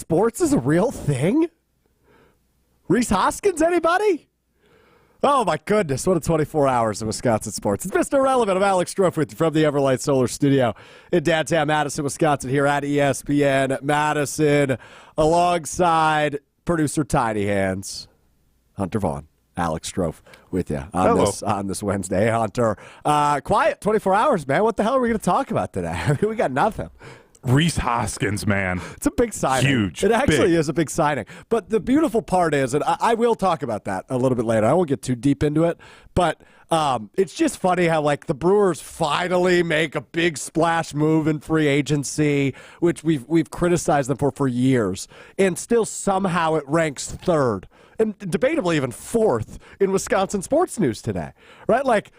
sports is a real thing? Rhys Hoskins, anybody? Oh, my goodness. What a 24 hours of Wisconsin sports. It's Mr. Irrelevant. I'm Alex Strouf with you from the Everlight Solar Studio in downtown Madison, Wisconsin, here at ESPN Madison, alongside producer Tiny Hands, Hunter Vaughn. Alex Strouf with you on this Wednesday. Hunter, quiet 24 hours, man. What the hell are we going to talk about today? We got nothing. Rhys Hoskins, man. It's a big signing. Huge. It actually is a big signing. But the beautiful part is, and I will talk about that a little bit later. I won't get too deep into it. But it's just funny how, like, the Brewers finally make a big splash move in free agency, which we've criticized them for years. And still somehow it ranks third, and debatably even fourth in Wisconsin sports news today. Right? Like,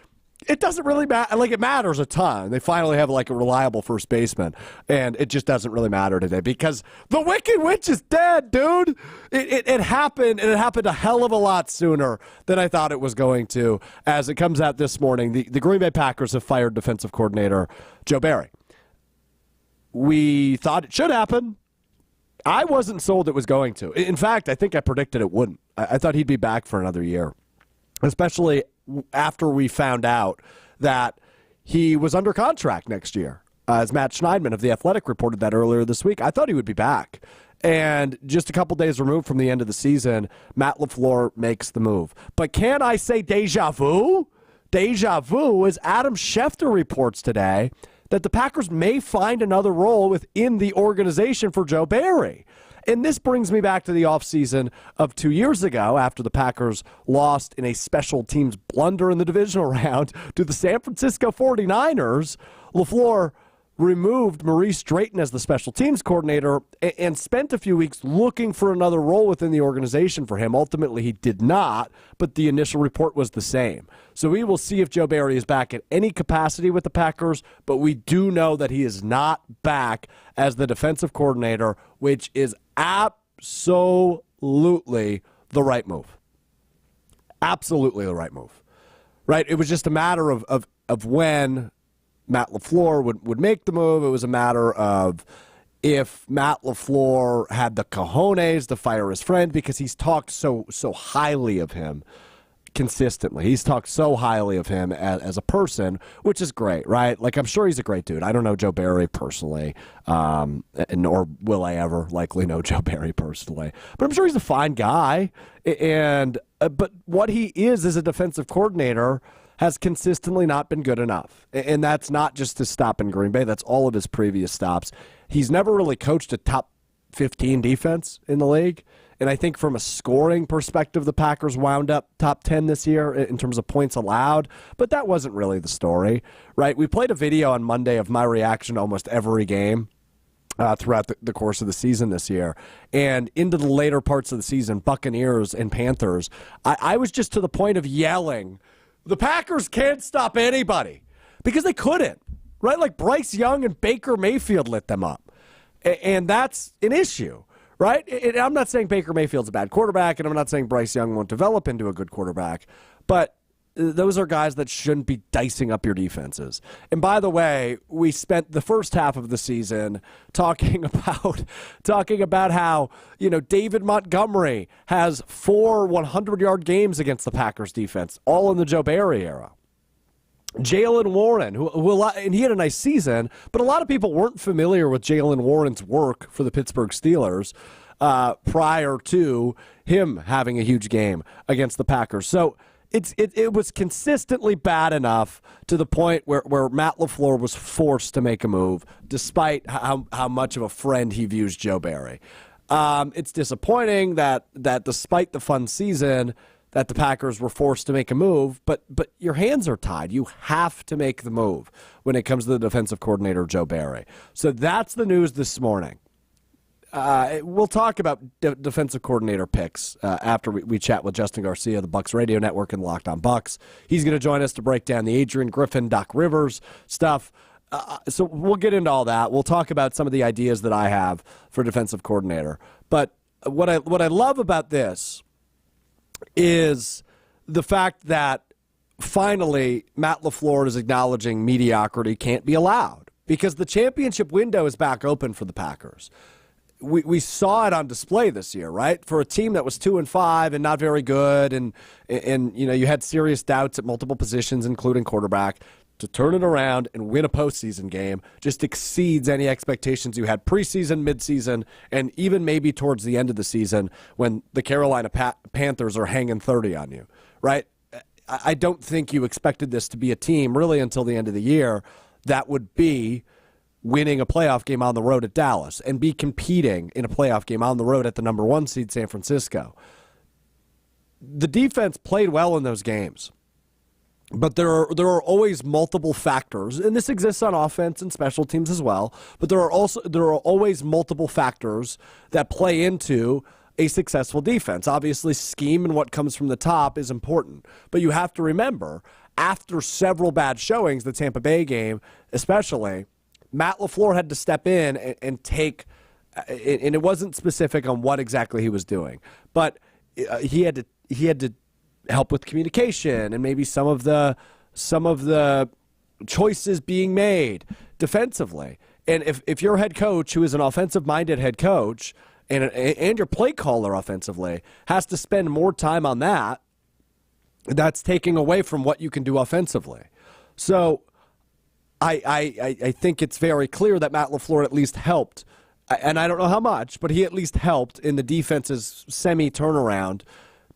it doesn't really matter. Like, it matters a ton. They finally have, like, a reliable first baseman, and it just doesn't really matter today because the Wicked Witch is dead, dude. It happened, and it happened a hell of a lot sooner than I thought it was going to. As it comes out this morning, the Green Bay Packers have fired defensive coordinator Joe Barry. We thought it should happen. I wasn't sold it was going to. In fact, I think I predicted it wouldn't. I thought he'd be back for another year, especially after we found out that he was under contract next year. As Matt Schneidman of The Athletic reported that earlier this week, I thought he would be back. And just a couple days removed from the end of the season, Matt LaFleur makes the move. But can I say deja vu? Deja vu, as Adam Schefter reports today, that the Packers may find another role within the organization for Joe Barry. And this brings me back to the offseason of 2 years ago after the Packers lost in a special teams blunder in the divisional round to the San Francisco 49ers. LaFleur removed Maurice Drayton as the special teams coordinator and spent a few weeks looking for another role within the organization for him. Ultimately, he did not, but the initial report was the same. So we will see if Joe Barry is back at any capacity with the Packers, but we do know that he is not back as the defensive coordinator, which is absolutely the right move. Absolutely the right move. Right? It was just a matter of when Matt LaFleur would make the move. It was a matter of if Matt LaFleur had the cojones to fire his friend, because he's talked so highly of him consistently. He's talked so highly of him as a person, which is great, right? Like, I'm sure he's a great dude. I don't know Joe Barry personally, nor will I ever likely know Joe Barry personally. But I'm sure he's a fine guy. And but what he is as a defensive coordinator has consistently not been good enough. And that's not just his stop in Green Bay. That's all of his previous stops. He's never really coached a top 15 defense in the league. And I think from a scoring perspective, the Packers wound up top 10 this year in terms of points allowed. But that wasn't really the story, right? We played a video on Monday of my reaction to almost every game throughout the course of the season this year. And into the later parts of the season, Buccaneers and Panthers, I was just to the point of yelling, the Packers can't stop anybody, because they couldn't, right? Like, Bryce Young and Baker Mayfield lit them up. And that's an issue, right? And I'm not saying Baker Mayfield's a bad quarterback, and I'm not saying Bryce Young won't develop into a good quarterback, but those are guys that shouldn't be dicing up your defenses. And by the way, we spent the first half of the season talking about how, David Montgomery has 4 100-yard games against the Packers defense, all in the Joe Barry era. Jaylen Warren, and he had a nice season, but a lot of people weren't familiar with Jaylen Warren's work for the Pittsburgh Steelers prior to him having a huge game against the Packers. So it was consistently bad enough to the point where Matt LaFleur was forced to make a move, despite how much of a friend he views Joe Barry. It's disappointing that despite the fun season, that the Packers were forced to make a move, but your hands are tied. You have to make the move when it comes to the defensive coordinator, Joe Barry. So that's the news this morning. We'll talk about defensive coordinator picks after we chat with Justin Garcia, the Bucks Radio Network, and Locked On Bucks. He's going to join us to break down the Adrian Griffin, Doc Rivers stuff. So we'll get into all that. We'll talk about some of the ideas that I have for defensive coordinator. But what I love about this is the fact that finally Matt LaFleur is acknowledging mediocrity can't be allowed, because the championship window is back open for the Packers. we saw it on display this year, right? For a team that was 2-5 and not very good, and you had serious doubts at multiple positions, including quarterback, to turn it around and win a postseason game just exceeds any expectations you had preseason, midseason, and even maybe towards the end of the season when the Carolina Panthers are hanging 30 on you, right? I don't think you expected this to be a team really until the end of the year that would be winning a playoff game on the road at Dallas and be competing in a playoff game on the road at the number 1 seed San Francisco. The defense played well in those games, but there are always multiple factors, and this exists on offense and special teams as well, but there are always multiple factors that play into a successful defense. Obviously, scheme and what comes from the top is important, but you have to remember, after several bad showings, the Tampa Bay game especially, Matt LaFleur had to step in and take, and it wasn't specific on what exactly he was doing, but he had to help with communication and maybe some of the choices being made defensively. And if your head coach, who is an offensive-minded head coach, and your play caller offensively has to spend more time on that, that's taking away from what you can do offensively. So I think it's very clear that Matt LaFleur at least helped, and I don't know how much, but he at least helped in the defense's semi-turnaround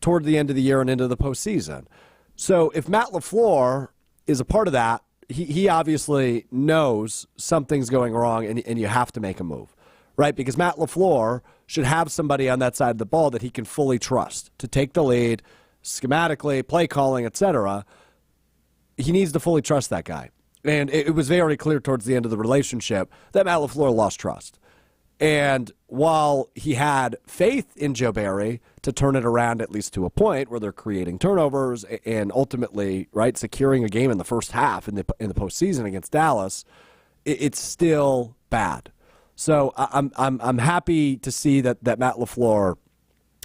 toward the end of the year and into the postseason. So if Matt LaFleur is a part of that, he obviously knows something's going wrong and you have to make a move, right? Because Matt LaFleur should have somebody on that side of the ball that he can fully trust to take the lead, schematically, play calling, etc. He needs to fully trust that guy. And it was very clear towards the end of the relationship that Matt LaFleur lost trust. And while he had faith in Joe Barry to turn it around at least to a point where they're creating turnovers and ultimately, right, securing a game in the first half in the postseason against Dallas, it's still bad. So I'm happy to see that Matt LaFleur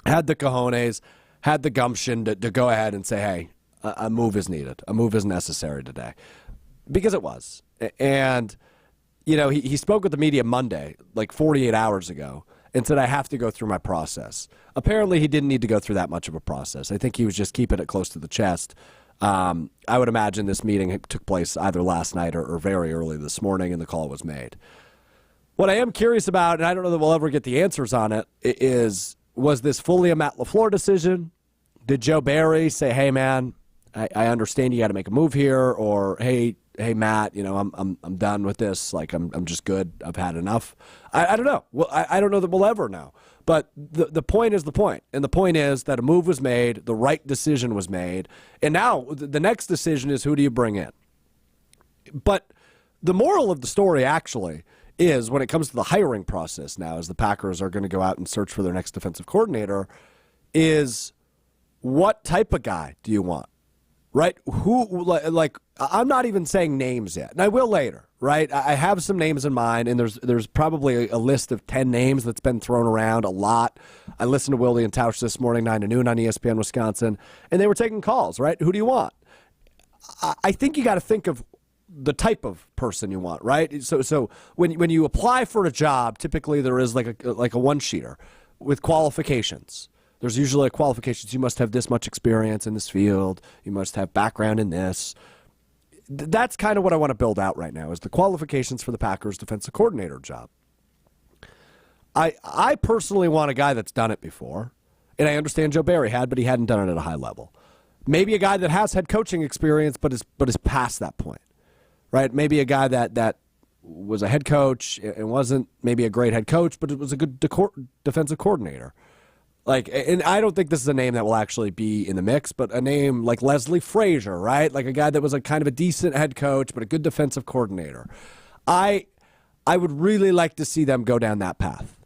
had the cojones, had the gumption to go ahead and say, hey, a move is needed. A move is necessary today. Because it was. And, he spoke with the media Monday, like 48 hours ago, and said, I have to go through my process. Apparently, he didn't need to go through that much of a process. I think he was just keeping it close to the chest. I would imagine this meeting took place either last night or very early this morning, and the call was made. What I am curious about, and I don't know that we'll ever get the answers on it, was this fully a Matt LaFleur decision? Did Joe Barry say, hey, man, I understand you got to make a move here, or, hey, Matt, I'm done with this. Like, I'm just good. I've had enough. I don't know. Well, I don't know that we'll ever know. But the point is the point. And the point is that a move was made, the right decision was made, and now the next decision is who do you bring in? But the moral of the story actually is when it comes to the hiring process now, as the Packers are going to go out and search for their next defensive coordinator, is what type of guy do you want? Right? I'm not even saying names yet, and I will later, right? I have some names in mind, and there's probably a list of 10 names that's been thrown around a lot. I listened to Willie and Tausch this morning, 9 to noon on ESPN Wisconsin, and they were taking calls, right? Who do you want? I think you got to think of the type of person you want, right? So when you apply for a job, typically there is like a one-sheeter with qualifications. There's usually qualifications. You must have this much experience in this field. You must have background in this. That's kind of what I want to build out right now is the qualifications for the Packers defensive coordinator job. I personally want a guy that's done it before, and I understand Joe Barry had, but he hadn't done it at a high level. Maybe a guy that has head coaching experience, but is past that point, right? Maybe a guy that was a head coach and wasn't maybe a great head coach, but it was a good defensive coordinator. And I don't think this is a name that will actually be in the mix, but a name like Leslie Frazier, right? Like a guy that was a kind of a decent head coach, but a good defensive coordinator. I would really like to see them go down that path.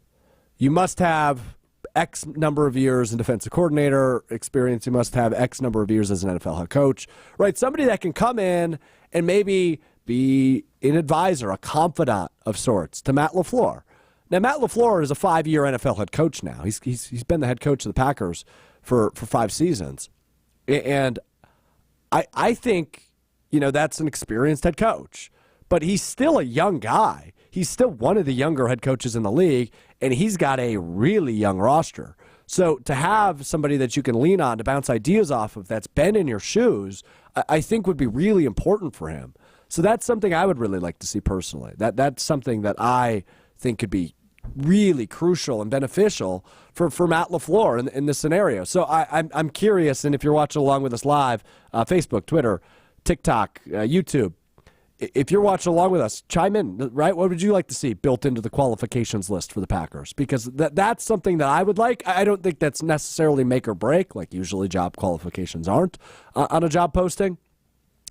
You must have X number of years in defensive coordinator experience. You must have X number of years as an NFL head coach, right? Somebody that can come in and maybe be an advisor, a confidant of sorts to Matt LaFleur. Now, Matt LaFleur is a 5-year NFL head coach now. He's been the head coach of the Packers for 5 seasons. And I think, that's an experienced head coach. but he's still a young guy. He's still one of the younger head coaches in the league, and he's got a really young roster. So to have somebody that you can lean on to bounce ideas off of that's been in your shoes, I think would be really important for him. So that's something I would really like to see personally. That's something that I think could be really crucial and beneficial for Matt LaFleur in this scenario. So I'm curious, and if you're watching along with us live, Facebook, Twitter, TikTok, YouTube, if you're watching along with us, chime in, right? What would you like to see built into the qualifications list for the Packers? Because that's something that I would like. I don't think that's necessarily make or break, like usually job qualifications aren't on a job posting.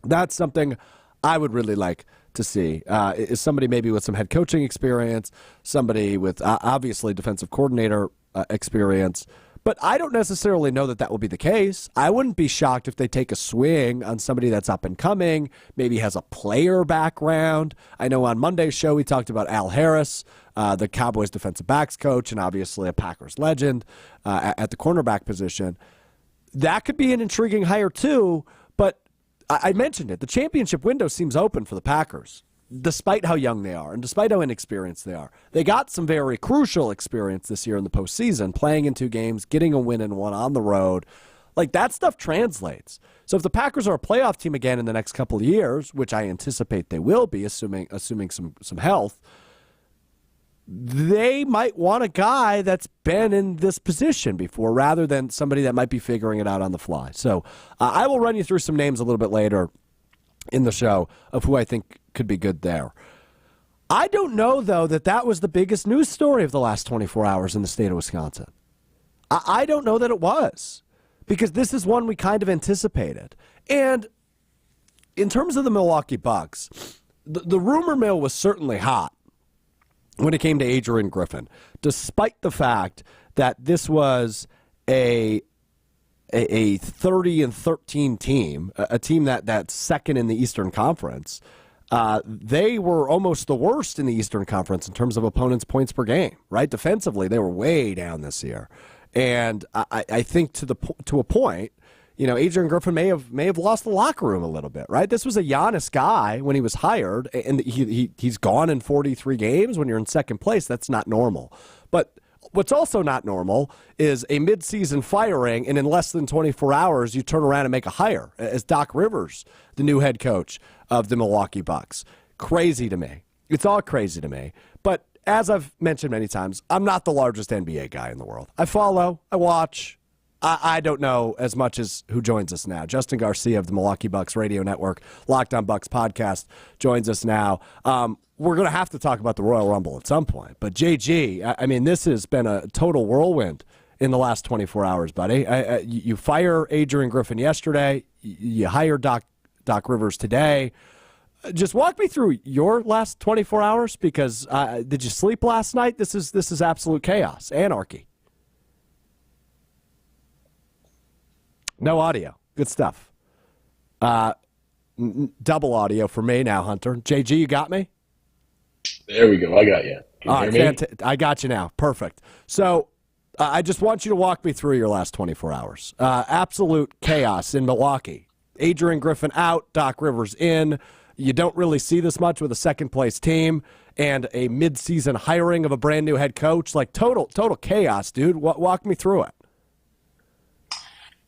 That's something I would really like to see. Is somebody maybe with some head coaching experience, somebody with obviously defensive coordinator experience. But I don't necessarily know that will be the case. I wouldn't be shocked if they take a swing on somebody that's up and coming, maybe has a player background. I know on Monday's show we talked about Al Harris, the Cowboys defensive backs coach, and obviously a Packers legend at the cornerback position. That could be an intriguing hire too, but I mentioned it. The championship window seems open for the Packers, despite how young they are and despite how inexperienced they are. They got some very crucial experience this year in the postseason, playing in 2 games, getting a win in 1 on the road. Like, that stuff translates. So if the Packers are a playoff team again in the next couple of years, which I anticipate they will be, assuming some health, they might want a guy that's been in this position before rather than somebody that might be figuring it out on the fly. So I will run you through some names a little bit later in the show of who I think could be good there. I don't know, though, that was the biggest news story of the last 24 hours in the state of Wisconsin. I don't know that it was, because this is one we kind of anticipated. And in terms of the Milwaukee Bucks, the rumor mill was certainly hot when it came to Adrian Griffin, despite the fact that this was a 30-13 team, a team that's second in the Eastern Conference. They were almost the worst in the Eastern Conference in terms of opponents' points per game, right? Defensively, they were way down this year. And I think to a point, Adrian Griffin may have lost the locker room a little bit, right? This was a Giannis guy when he was hired, and he's gone in 43 games. When you're in second place, that's not normal. But what's also not normal is a midseason firing, and in less than 24 hours, you turn around and make a hire as Doc Rivers, the new head coach of the Milwaukee Bucks. Crazy to me. It's all crazy to me. But as I've mentioned many times, I'm not the largest NBA guy in the world. I follow, I watch. I don't know as much as who joins us now. Justin Garcia of the Milwaukee Bucks Radio Network, Locked On Bucks podcast, joins us now. We're going to have to talk about the Royal Rumble at some point. But JG, I mean, this has been a total whirlwind in the last 24 hours, buddy. You fire Adrian Griffin yesterday. You hire Doc Rivers today. Just walk me through your last 24 hours, because did you sleep last night? This is absolute chaos, anarchy. No audio. Good stuff. Double audio for me now, Hunter. JG, you got me? There we go. I got you. Can you hear me? I got you now. Perfect. So I just want you to walk me through your last 24 hours. Absolute chaos in Milwaukee. Adrian Griffin out, Doc Rivers in. You don't really see this much with a second-place team and a mid-season hiring of a brand-new head coach. Like, total chaos, dude. Walk me through it.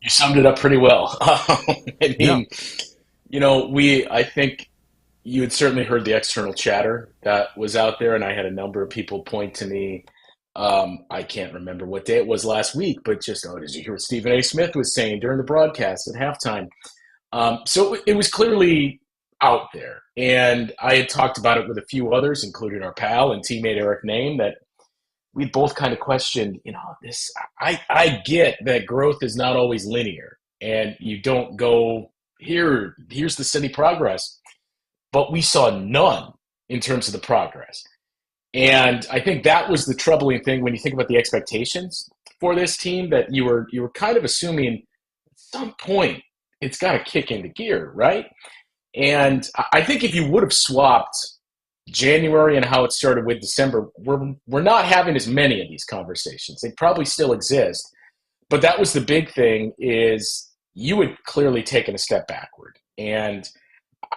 You summed it up pretty well. I mean, I think you had certainly heard the external chatter that was out there, and I had a number of people point to me. I can't remember what day it was last week, but just, did you hear what Stephen A. Smith was saying during the broadcast at halftime? So it was clearly out there, and I had talked about it with a few others, including our pal and teammate Eric Name, that we both kind of questioned, this. I get that growth is not always linear, and you don't go here's the steady progress, but we saw none in terms of the progress. And I think that was the troubling thing when you think about the expectations for this team, that you were kind of assuming at some point it's got to kick into gear, right? And I think if you would have swapped January and how it started with December, we're not having as many of these conversations. They probably still exist, but that was the big thing, is you had clearly taken a step backward. And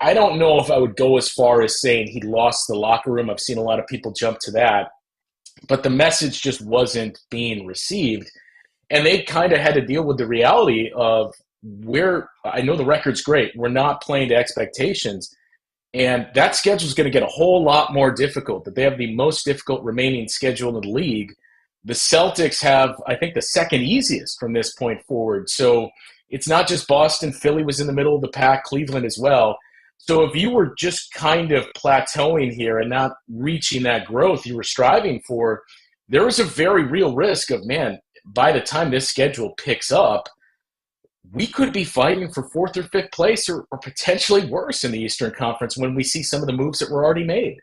I don't know if I would go as far as saying he lost the locker room. I've seen a lot of people jump to that. But the message just wasn't being received. And they kind of had to deal with the reality of I know the record's great. We're not playing to expectations. And that schedule is going to get a whole lot more difficult. That they have the most difficult remaining schedule in the league. The Celtics have, I think, the second easiest from this point forward. So it's not just Boston. Philly was in the middle of the pack, Cleveland as well. So if you were just kind of plateauing here and not reaching that growth you were striving for, there was a very real risk of, man, by the time this schedule picks up, we could be fighting for fourth or fifth place or potentially worse in the Eastern Conference when we see some of the moves that were already made.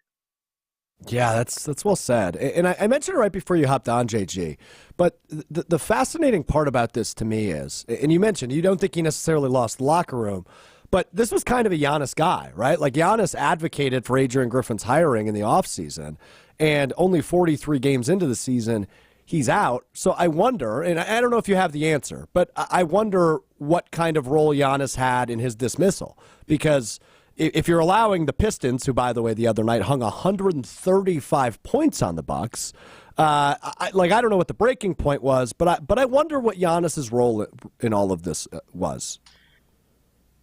Yeah, that's well said. And I mentioned it right before you hopped on, JG, but the fascinating part about this to me is, and you mentioned you don't think he necessarily lost the locker room, but this was kind of a Giannis guy, right? Like Giannis advocated for Adrian Griffin's hiring in the offseason, and only 43 games into the season, he's out. So I wonder, and I don't know if you have the answer, but I wonder what kind of role Giannis had in his dismissal. Because if you're allowing the Pistons, who, by the way, the other night hung 135 points on the Bucks, I don't know what the breaking point was, but I wonder what Giannis's role in all of this was.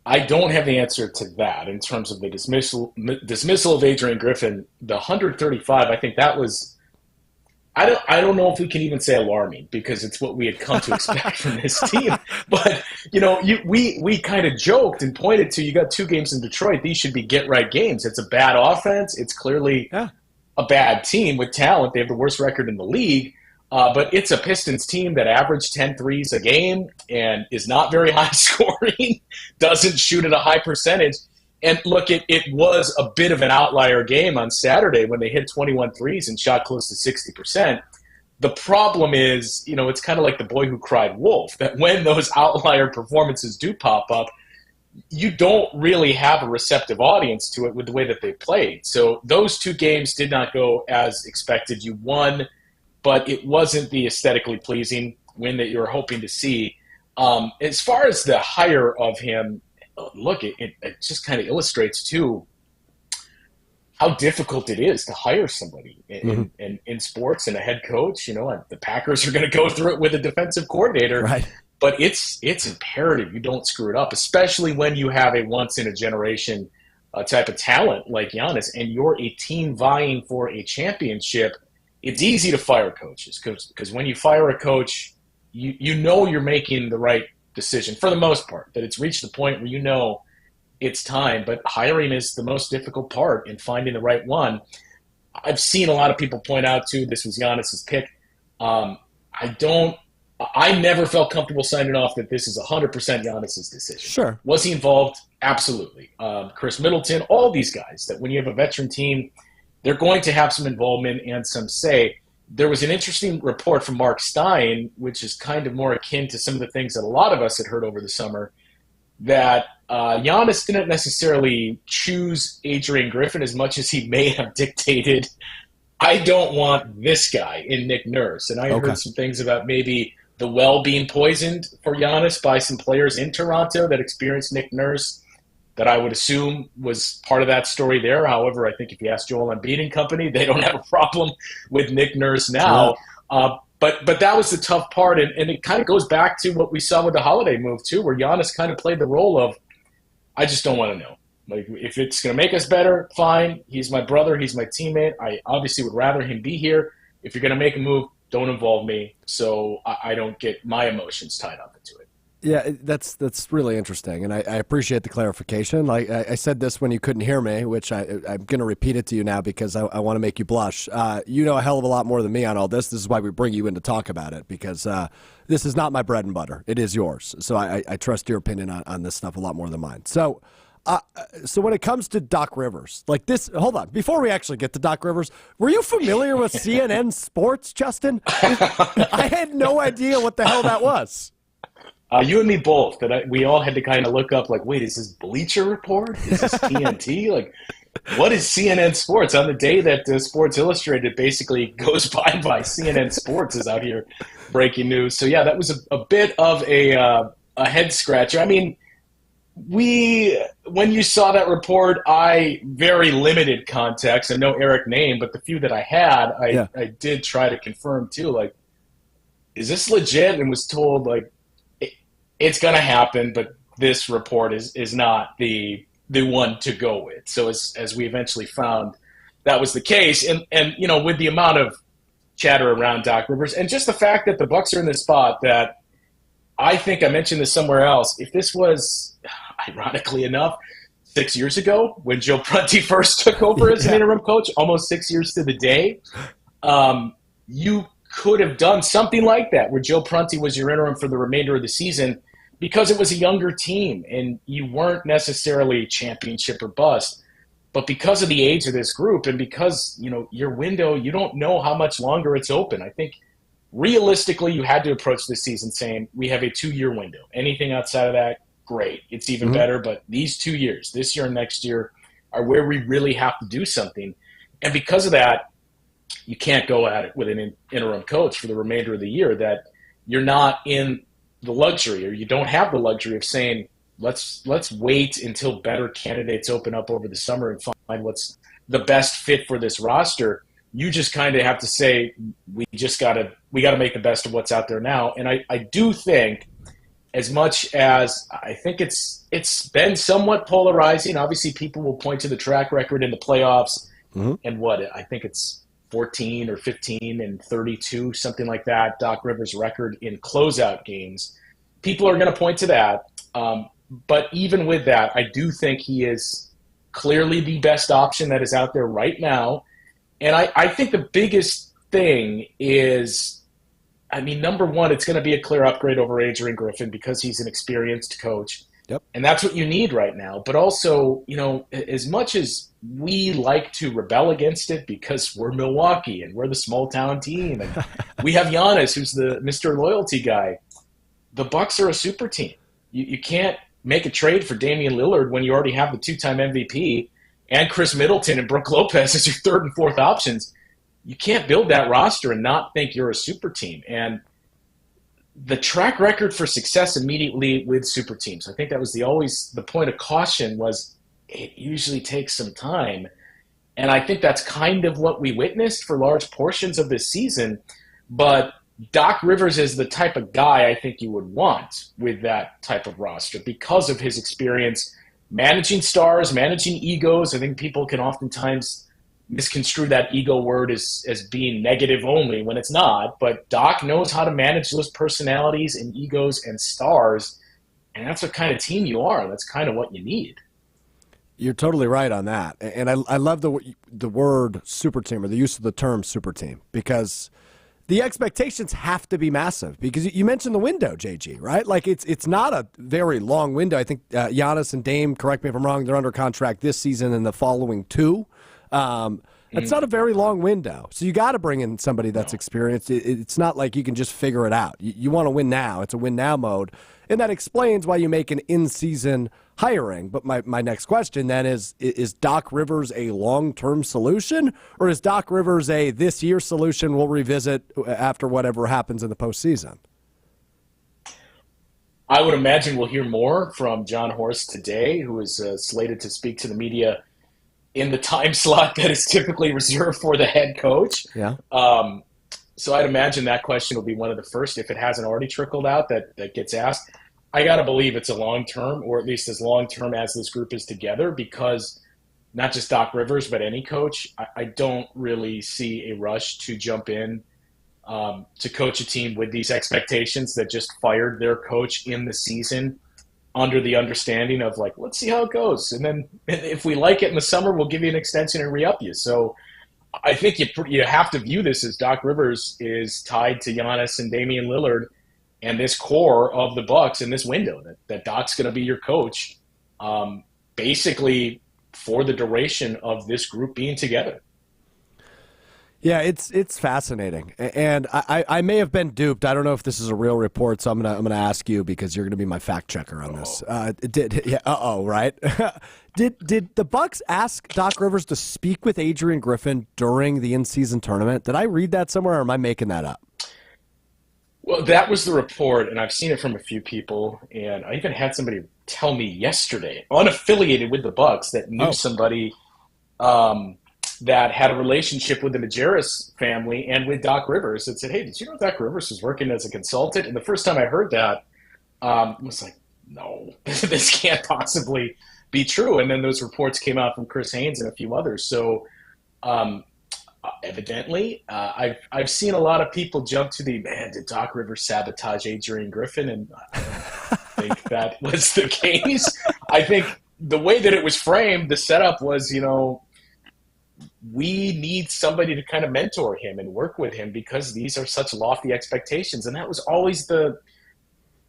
I don't have the answer to that in terms of the dismissal of Adrian Griffin. The 135, I think that was – I don't know if we can even say alarming because it's what we had come to expect from this team. But, we kind of joked and pointed to, you got 2 games in Detroit. These should be get-right games. It's a bad offense. It's clearly a bad team with talent. They have the worst record in the league. But it's a Pistons team that averaged 10 threes a game and is not very high scoring, doesn't shoot at a high percentage. And look, it was a bit of an outlier game on Saturday when they hit 21 threes and shot close to 60%. The problem is, it's kind of like the boy who cried wolf, that when those outlier performances do pop up, you don't really have a receptive audience to it with the way that they played. So those 2 games did not go as expected. You won, but it wasn't the aesthetically pleasing win that you were hoping to see. As far as the hire of him, look, it just kind of illustrates, too, how difficult it is to hire somebody in sports and a head coach. The Packers are going to go through it with a defensive coordinator. Right. But it's imperative you don't screw it up, especially when you have a once-in-a-generation type of talent like Giannis and you're a team vying for a championship. It's easy to fire coaches because when you fire a coach, you know you're making the right decision for the most part, that it's reached the point where it's time. But hiring is the most difficult part in finding the right one. I've seen a lot of people point out, too, this was Giannis's pick. I never felt comfortable signing off that this is 100% Giannis's decision. Sure. Was he involved? Absolutely. Chris Middleton, all these guys, that when you have a veteran team, they're going to have some involvement and some say. There was an interesting report from Mark Stein, which is kind of more akin to some of the things that a lot of us had heard over the summer, that Giannis didn't necessarily choose Adrian Griffin as much as he may have dictated, I don't want this guy in Nick Nurse. And I heard some things about maybe the well being poisoned for Giannis by some players in Toronto that experienced Nick Nurse, that I would assume was part of that story there. However, I think if you ask Joel Embiid and company, they don't have a problem with Nick Nurse now. But that was the tough part, and it kind of goes back to what we saw with the Holiday move too, where Giannis kind of played the role of, I just don't want to know. Like, if it's going to make us better, fine. He's my brother. He's my teammate. I obviously would rather him be here. If you're going to make a move, don't involve me so I don't get my emotions tied up into it. Yeah, that's really interesting, and I appreciate the clarification. I said this when you couldn't hear me, which I'm going to repeat it to you now because I want to make you blush. You know a hell of a lot more than me on all this. This is why we bring you in to talk about it, because this is not my bread and butter. It is yours. So I trust your opinion on this stuff a lot more than mine. So when it comes to Doc Rivers, like this, hold on. Before we actually get to Doc Rivers, were you familiar with CNN Sports, Justin? I had no idea what the hell that was. You and me both. We all had to kind of look up, like, wait, is this Bleacher Report? Is this TNT? Like, what is CNN Sports? On the day that Sports Illustrated basically goes by CNN Sports is out here breaking news. So, yeah, that was a bit of a head scratcher. I mean, when you saw that report, very limited context. I know Eric named, but the few that I had, I did try to confirm too. Like, is this legit? And was told like it's going to happen, but this report is not the one to go with. So as we eventually found, that was the case. And with the amount of chatter around Doc Rivers and just the fact that the Bucks are in this spot that I think I mentioned this somewhere else. If this was, ironically enough, 6 years ago when Joe Prunty first took over as an interim coach, almost 6 years to the day, you could have done something like that where Joe Prunty was your interim for the remainder of the season because it was a younger team and you weren't necessarily championship or bust. But because of the age of this group and because, your window, you don't know how much longer it's open. I think realistically, you had to approach this season saying, we have a 2-year window. Anything outside of that, great. It's even better. But these 2 years, this year and next year, are where we really have to do something. And because of that, you can't go at it with an interim coach for the remainder of the year that you're not in the luxury or you don't have the luxury of saying, let's wait until better candidates open up over the summer and find what's the best fit for this roster. You just kind of have to say, we got to make the best of what's out there now. And I do think, as much as I think it's been somewhat polarizing, obviously people will point to the track record in the playoffs and I think it's 14 or 15 and 32, something like that, Doc Rivers' record in closeout games. People are going to point to that. But even with that, I do think he is clearly the best option that is out there right now. And I think the biggest thing is, number one, it's going to be a clear upgrade over Adrian Griffin because he's an experienced coach. Yep. And that's what you need right now. But also, as much as we like to rebel against it because we're Milwaukee and we're the small town team and we have Giannis, who's the Mr. Loyalty guy, the Bucks are a super team. You can't make a trade for Damian Lillard when you already have the 2-time MVP and Chris Middleton and Brook Lopez as your third and fourth options. You can't build that roster and not think you're a super team. And the track record for success immediately with super teams, I think that was always the point of caution was it usually takes some time. And I think that's kind of what we witnessed for large portions of this season. But Doc Rivers is the type of guy I think you would want with that type of roster because of his experience managing stars, managing egos. I think people can oftentimes misconstrue that ego word as being negative only when it's not. But Doc knows how to manage those personalities and egos and stars, and that's what kind of team you are. That's kind of what you need. You're totally right on that. And I love the word super team or the use of the term super team because the expectations have to be massive because you mentioned the window, JG, right? Like it's not a very long window. I think Giannis and Dame, correct me if I'm wrong, they're under contract this season and the following 2. It's not a very long window. So you got to bring in somebody that's experienced. It's not like you can just figure it out. You want to win now. It's a win now mode. And that explains why you make an in-season hiring. But my next question then is Doc Rivers a long-term solution? Or is Doc Rivers a this-year solution we'll revisit after whatever happens in the postseason? I would imagine we'll hear more from John Horst today, who is slated to speak to the media in the time slot that is typically reserved for the head coach. Yeah. So I'd imagine that question will be one of the first, if it hasn't already trickled out, that gets asked. I got to believe it's a long-term, or at least as long-term as this group is together, because not just Doc Rivers, but any coach, I don't really see a rush to jump in to coach a team with these expectations that just fired their coach in the season under the understanding of, like, let's see how it goes. And then if we like it in the summer, we'll give you an extension and re-up you. So I think you have to view this as Doc Rivers is tied to Giannis and Damian Lillard and this core of the Bucks in this window, that Doc's going to be your coach basically for the duration of this group being together. Yeah, it's fascinating, and I may have been duped. I don't know if this is a real report, so I'm gonna ask you because you're gonna be my fact checker on this. Right? Did the Bucks ask Doc Rivers to speak with Adrian Griffin during the in-season tournament? Did I read that somewhere, or am I making that up? Well, that was the report, and I've seen it from a few people, and I even had somebody tell me yesterday, unaffiliated with the Bucks, that knew somebody that had a relationship with the Majerus family and with Doc Rivers, that said, "Hey, did you know Doc Rivers was working as a consultant?" And the first time I heard that, I was like, "No, this can't possibly be true." And then those reports came out from Chris Haynes and a few others. So evidently, I've seen a lot of people jump to the, man, did Doc Rivers sabotage Adrian Griffin? And I don't think that was the case. I think the way that it was framed, the setup was, we need somebody to kind of mentor him and work with him because these are such lofty expectations. And that was always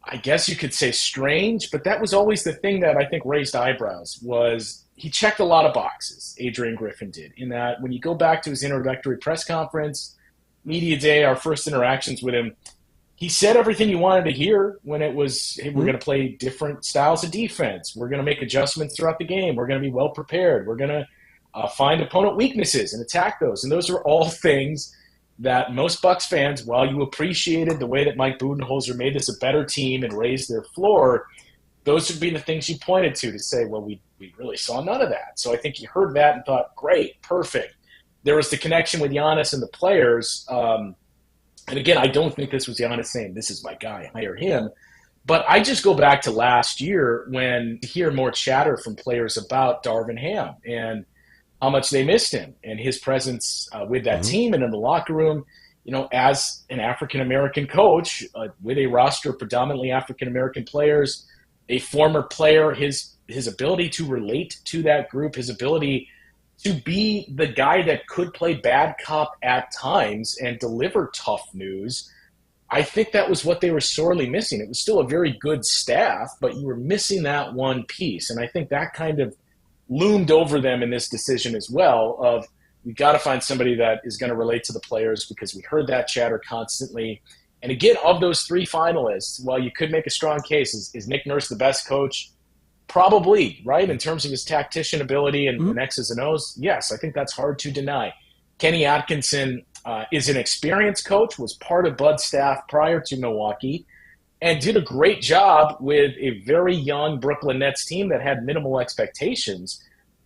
I guess you could say strange, but that was always the thing that I think raised eyebrows. Was he checked a lot of boxes, Adrian Griffin did, in that when you go back to his introductory press conference, media day, our first interactions with him, he said everything you wanted to hear when it was, hey, we're going to play different styles of defense. We're going to make adjustments throughout the game. We're going to be well prepared. We're going to find opponent weaknesses and attack those. And those are all things that most Bucks fans, while you appreciated the way that Mike Budenholzer made this a better team and raised their floor, those would be the things you pointed to say, well, we really saw none of that. So I think you heard that and thought, great, perfect. There was the connection with Giannis and the players. And again, I don't think this was Giannis saying, this is my guy, hire him. But I just go back to last year when you hear more chatter from players about Darvin Ham and how much they missed him and his presence with that team and in the locker room. As an African-American coach with a roster of predominantly African-American players, a former player, his ability to relate to that group, his ability to be the guy that could play bad cop at times and deliver tough news, I think that was what they were sorely missing. It was still a very good staff, but you were missing that one piece. And I think that kind of loomed over them in this decision as well of, we got to find somebody that is going to relate to the players, because we heard that chatter constantly. And again, of those three finalists, while you could make a strong case, is Nick Nurse the best coach? Probably, right? In terms of his tactician ability and X's and O's, yes, I think that's hard to deny. Kenny Atkinson is an experienced coach, was part of Bud's staff prior to Milwaukee, and did a great job with a very young Brooklyn Nets team that had minimal expectations.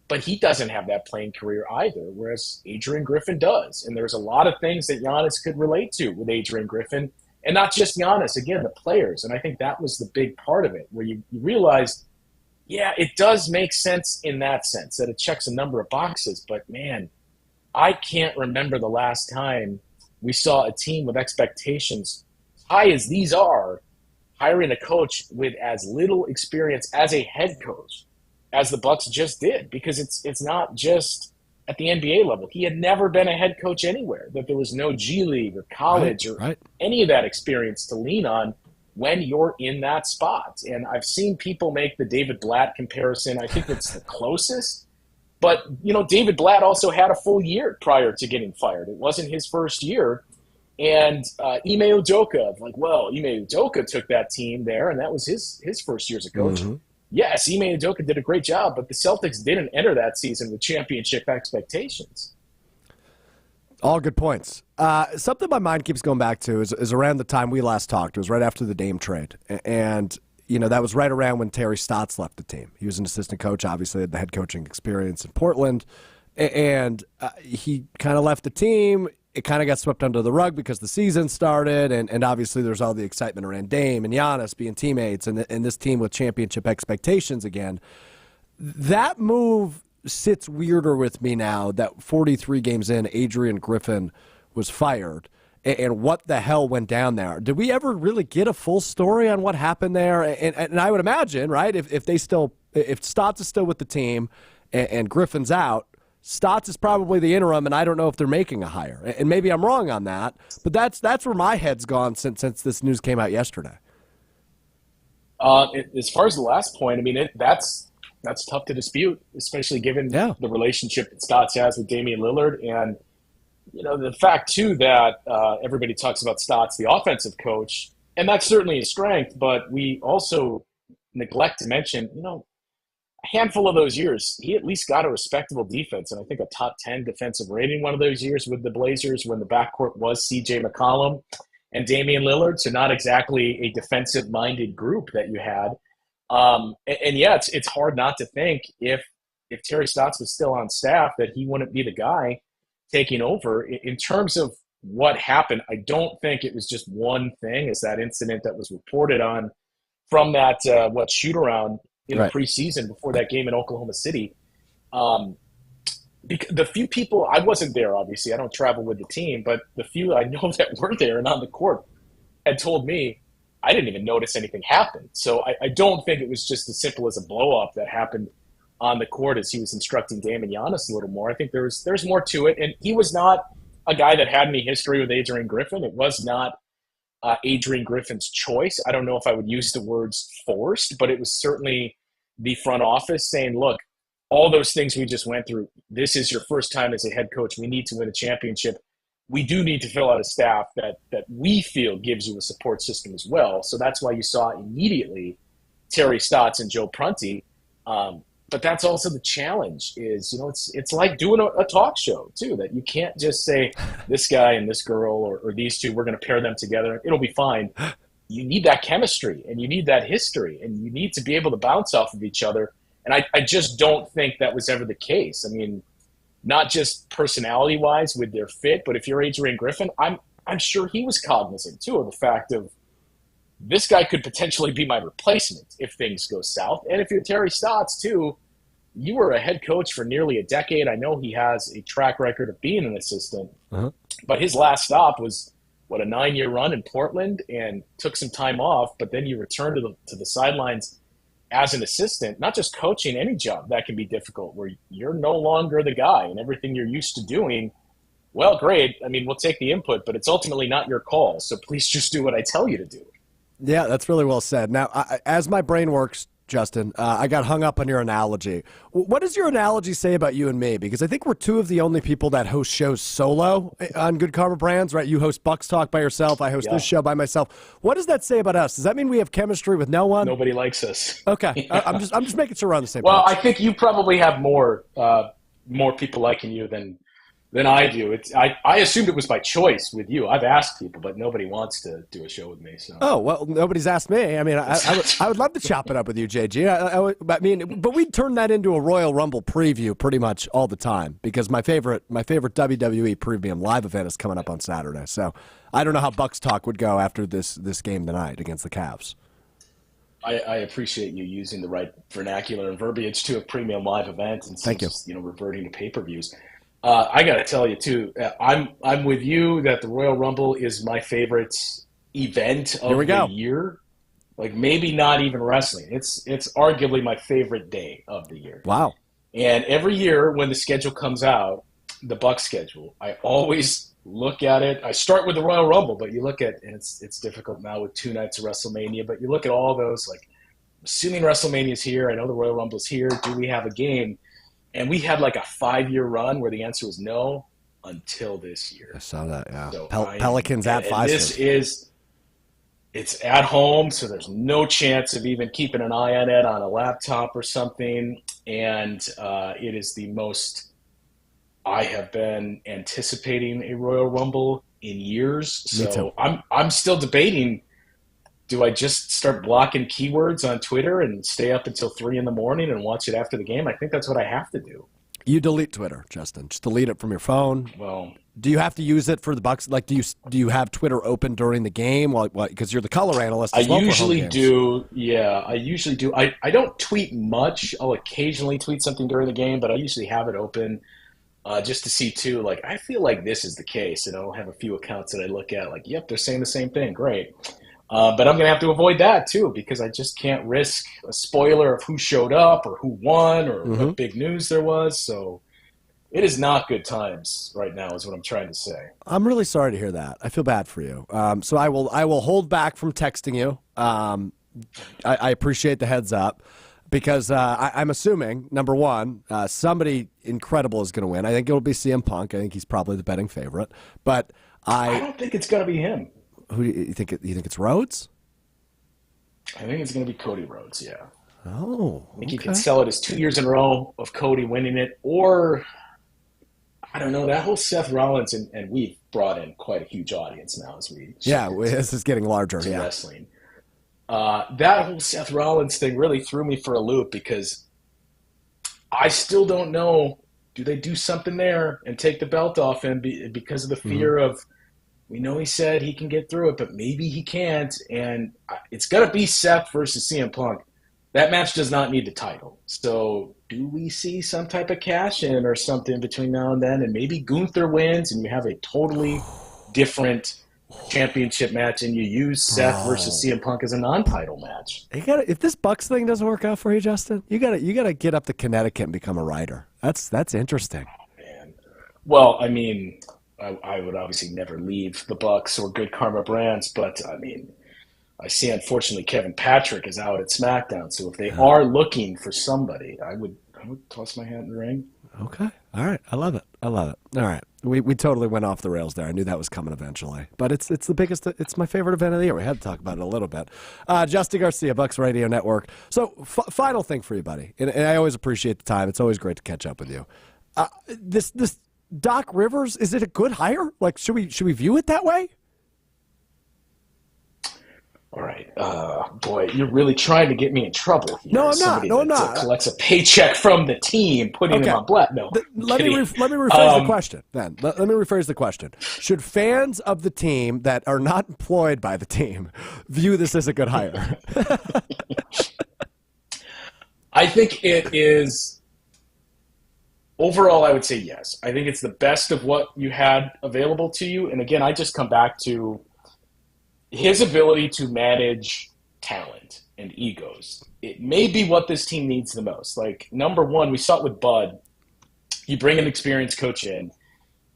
But he doesn't have that playing career either, whereas Adrian Griffin does. And there's a lot of things that Giannis could relate to with Adrian Griffin. And not just Giannis, again, the players. And I think that was the big part of it, where you realized, yeah, it does make sense in that sense, that it checks a number of boxes. But, man, I can't remember the last time we saw a team with expectations high as these are hiring a coach with as little experience as a head coach as the Bucks just did, because it's not just at the NBA level. He had never been a head coach anywhere, that there was no G League or college or any of that experience to lean on when you're in that spot. And I've seen people make the David Blatt comparison. I think it's the closest. But, David Blatt also had a full year prior to getting fired. It wasn't his first year. And Ime Udoka, Ime Udoka took that team there, and that was his first year as a coach. Yes, Ime Udoka did a great job, but the Celtics didn't enter that season with championship expectations. All good points. Something my mind keeps going back to is around the time we last talked. It was right after the Dame trade. And, that was right around when Terry Stotts left the team. He was an assistant coach, obviously, had the head coaching experience in Portland. And he kind of left the team. It kind of got swept under the rug because the season started, and obviously there's all the excitement around Dame and Giannis being teammates and this team with championship expectations again. That move sits weirder with me now that 43 games in, Adrian Griffin was fired, and what the hell went down there? Did we ever really get a full story on what happened there? And I would imagine, right, if Stotts is still with the team and Griffin's out, Stotts is probably the interim, and I don't know if they're making a hire. And maybe I'm wrong on that, but that's where my head's gone since this news came out yesterday. As far as the last point, I mean, that's tough to dispute, especially given the relationship that Stotts has with Damian Lillard. And, the fact, too, that everybody talks about Stotts, the offensive coach, and that's certainly a strength, but we also neglect to mention, a handful of those years, he at least got a respectable defense, and I think a top 10 defensive rating one of those years with the Blazers when the backcourt was C.J. McCollum and Damian Lillard, so not exactly a defensive-minded group that you had. And yeah, it's hard not to think if Terry Stotts was still on staff that he wouldn't be the guy taking over. In terms of what happened, I don't think it was just one thing. It's that incident that was reported on from that shoot around in the preseason before that game in Oklahoma City. The few people, I wasn't there, obviously. I don't travel with the team, but the few I know that were there and on the court had told me, I didn't even notice anything happened. So I don't think it was just as simple as a blow-up that happened on the court as he was instructing Dame and Giannis a little more. I think there's more to it. And he was not a guy that had any history with Adrian Griffin. It was not Adrian Griffin's choice. I don't know if I would use the words forced, but it was certainly the front office saying, look, all those things we just went through, this is your first time as a head coach. We need to win a championship. We do need to fill out a staff that we feel gives you a support system as well. So that's why you saw immediately Terry Stotts and Joe Prunty. But that's also the challenge is, it's like doing a talk show too, that you can't just say this guy and this girl or these two, we're going to pair them together. It'll be fine. You need that chemistry and you need that history and you need to be able to bounce off of each other. And I just don't think that was ever the case. I mean, not just personality-wise with their fit, but if you're Adrian Griffin, I'm sure he was cognizant, too, of the fact of this guy could potentially be my replacement if things go south. And if you're Terry Stotts, too, you were a head coach for nearly a decade. I know he has a track record of being an assistant, but his last stop was, a 9-year run in Portland and took some time off, but then you returned to the sidelines as an assistant, not just coaching, any job that can be difficult where you're no longer the guy and everything you're used to doing. Well, great. I mean, we'll take the input, but it's ultimately not your call. So please just do what I tell you to do. Yeah, that's really well said. Now, as my brain works, Justin, I got hung up on your analogy. What does your analogy say about you and me? Because I think we're two of the only people that host shows solo on Good Karma Brands, right? You host Bucks Talk by yourself. I host this show by myself. What does that say about us? Does that mean we have chemistry with no one? Nobody likes us. Okay. I'm just making sure we're on the same page. Well, page. I think you probably have more people liking you than I do. I assumed it was by choice with you. I've asked people, but nobody wants to do a show with me. So. Oh, well, nobody's asked me. I mean, I would love to chop it up with you, JG. I mean, but we'd turn that into a Royal Rumble preview pretty much all the time because my favorite WWE Premium Live event is coming up on Saturday. So I don't know how Bucks Talk would go after this game tonight against the Cavs. I appreciate you using the right vernacular and verbiage to a Premium Live event and Thank you. Reverting to pay-per-views. I got to tell you, too, I'm with you that the Royal Rumble is my favorite event of the year. Like, maybe not even wrestling. It's arguably my favorite day of the year. Wow. And every year when the schedule comes out, the Bucks schedule, I always look at it. I start with the Royal Rumble, but you look at, and it's difficult now with 2 nights of WrestleMania, but you look at all those, like, assuming WrestleMania's here, I know the Royal Rumble's here, do we have a game? And we had like a 5-year run where the answer was no until this year. I saw that, yeah. So Pelicans at 5. It's at home, so there's no chance of even keeping an eye on it on a laptop or something. And it is the most I have been anticipating a Royal Rumble in years. So I'm still debating. Do I just start blocking keywords on Twitter and stay up until 3 a.m. and watch it after the game? I think that's what I have to do. You delete Twitter, Justin. Just delete it from your phone. Well, do you have to use it for the Bucks? Like, do you have Twitter open during the game? Because you're the color analyst. As well usually do. Yeah, I usually do. I don't tweet much. I'll occasionally tweet something during the game, but I usually have it open just to see too. Like, I feel like this is the case, and I'll have a few accounts that I look at. Like, yep, they're saying the same thing. Great. But I'm going to have to avoid that, too, because I just can't risk a spoiler of who showed up or who won or what big news there was. So it is not good times right now is what I'm trying to say. I'm really sorry to hear that. I feel bad for you. So I will hold back from texting you. I appreciate the heads up because I'm assuming, number one, somebody incredible is going to win. I think it'll be CM Punk. I think he's probably the betting favorite. But I don't think it's going to be him. Who do you think? You think it's Rhodes? I think it's going to be Cody Rhodes. Yeah. Oh, I think you can sell it as 2 years in a row of Cody winning it, or I don't know, that whole Seth Rollins and we've brought in quite a huge audience now as we this is getting larger. Yeah. Wrestling. That whole Seth Rollins thing really threw me for a loop because I still don't know. Do they do something there and take the belt off him because of the fear of, we know he said he can get through it, but maybe he can't. And it's going to be Seth versus CM Punk. That match does not need the title. So do we see some type of cash in or something between now and then? And maybe Gunther wins and you have a totally different championship match and you use Seth versus CM Punk as a non-title match. If this Bucks thing doesn't work out for you, Justin, you gotta get up to Connecticut and become a writer. That's interesting. Man. Well, I mean, I would obviously never leave the Bucks or Good Karma Brands, but I mean, I see unfortunately Kevin Patrick is out at SmackDown, so if they are looking for somebody, I would toss my hat in the ring. Okay. All right. I love it. All right. We totally went off the rails there. I knew that was coming eventually. But it's the biggest, it's my favorite event of the year. We had to talk about it a little bit. Justin Garcia, Bucks Radio Network. So final thing for you, buddy. And I always appreciate the time. It's always great to catch up with you. This Doc Rivers, is it a good hire? Like, should we view it that way? All right. Boy, you're really trying to get me in trouble here. No, I'm not. No, I'm not. Collects a paycheck from the team, putting him on black. No, let me rephrase the question then. Let me rephrase the question. Should fans of the team that are not employed by the team view this as a good hire? I think it is. Overall, I would say yes. I think it's the best of what you had available to you. And again, I just come back to his ability to manage talent and egos. It may be what this team needs the most. Like, number one, we saw it with Bud. You bring an experienced coach in,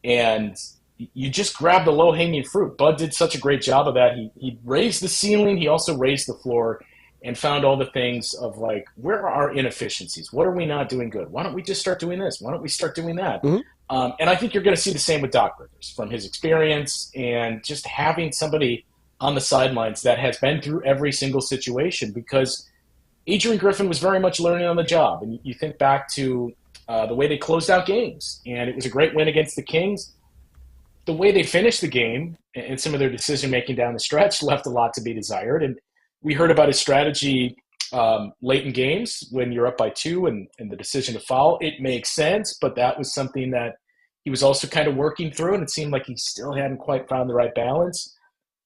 and you just grab the low-hanging fruit. Bud did such a great job of that. He raised the ceiling. He also raised the floor and found all the things of, like, where are our inefficiencies? What are we not doing good? Why don't we just start doing this? Why don't we start doing that? Mm-hmm. And I think you're going to see the same with Doc Rivers from his experience and just having somebody on the sidelines that has been through every single situation, because Adrian Griffin was very much learning on the job. And you think back to the way they closed out games, and it was a great win against the Kings. The way they finished the game and some of their decision-making down the stretch left a lot to be desired. And we heard about his strategy late in games when you're up by 2 and the decision to foul. It makes sense, but that was something that he was also kind of working through, and it seemed like he still hadn't quite found the right balance.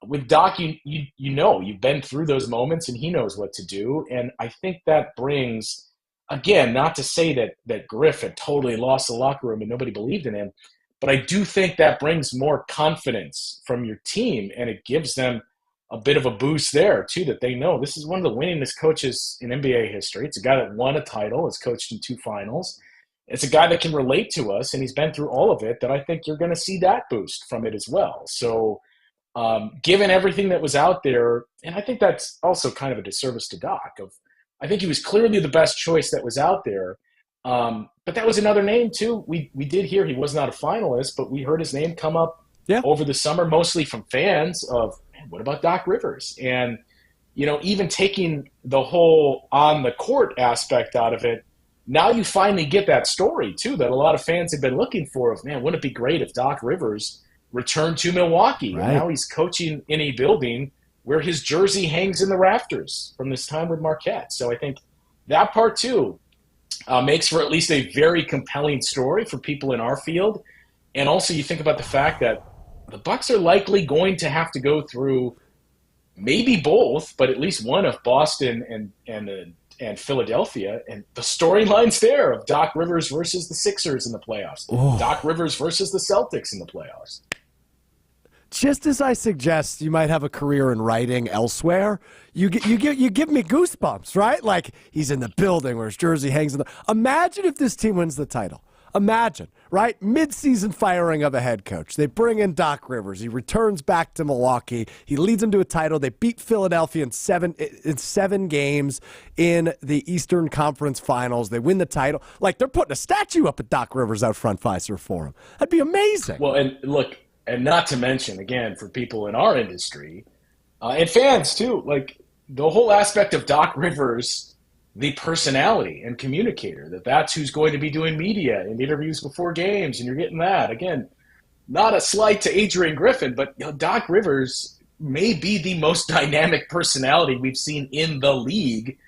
With Doc, you know, you've been through those moments, and he knows what to do. And I think that brings, again, not to say that Griff had totally lost the locker room and nobody believed in him, but I do think that brings more confidence from your team, and it gives them a bit of a boost there, too, that they know this is one of the winningest coaches in NBA history. It's a guy that won a title, has coached in 2 finals. It's a guy that can relate to us, and he's been through all of it, that I think you're going to see that boost from it as well. So, given everything that was out there, and I think that's also kind of a disservice to Doc. I think he was clearly the best choice that was out there, but that was another name too. We did hear he was not a finalist, but we heard his name come up over the summer, mostly from fans of, man, what about Doc Rivers? And you know, even taking the whole on the court aspect out of it, now you finally get that story too that a lot of fans have been looking for. Of, man, wouldn't it be great if Doc Rivers returned to Milwaukee? Right. And now he's coaching in a building where his jersey hangs in the rafters from this time with Marquette. So I think that part too makes for at least a very compelling story for people in our field. And also you think about the fact that the Bucks are likely going to have to go through maybe both, but at least one of Boston and Philadelphia, and the storylines there of Doc Rivers versus the Sixers in the playoffs, Doc Rivers versus the Celtics in the playoffs. Just as I suggest you might have a career in writing elsewhere, you give me goosebumps, right? Like, he's in the building where his jersey hangs in the... Imagine if this team wins the title. Imagine, right? Mid-season firing of a head coach. They bring in Doc Rivers. He returns back to Milwaukee. He leads them to a title. They beat Philadelphia in seven games in the Eastern Conference Finals. They win the title. Like, they're putting a statue up at Doc Rivers out front Fiserv Forum. That'd be amazing. Well, and look, and not to mention, again, for people in our industry, and fans too, like the whole aspect of Doc Rivers, the personality and communicator, that's who's going to be doing media and interviews before games, and you're getting that. Again, not a slight to Adrian Griffin, but Doc Rivers may be the most dynamic personality we've seen in the league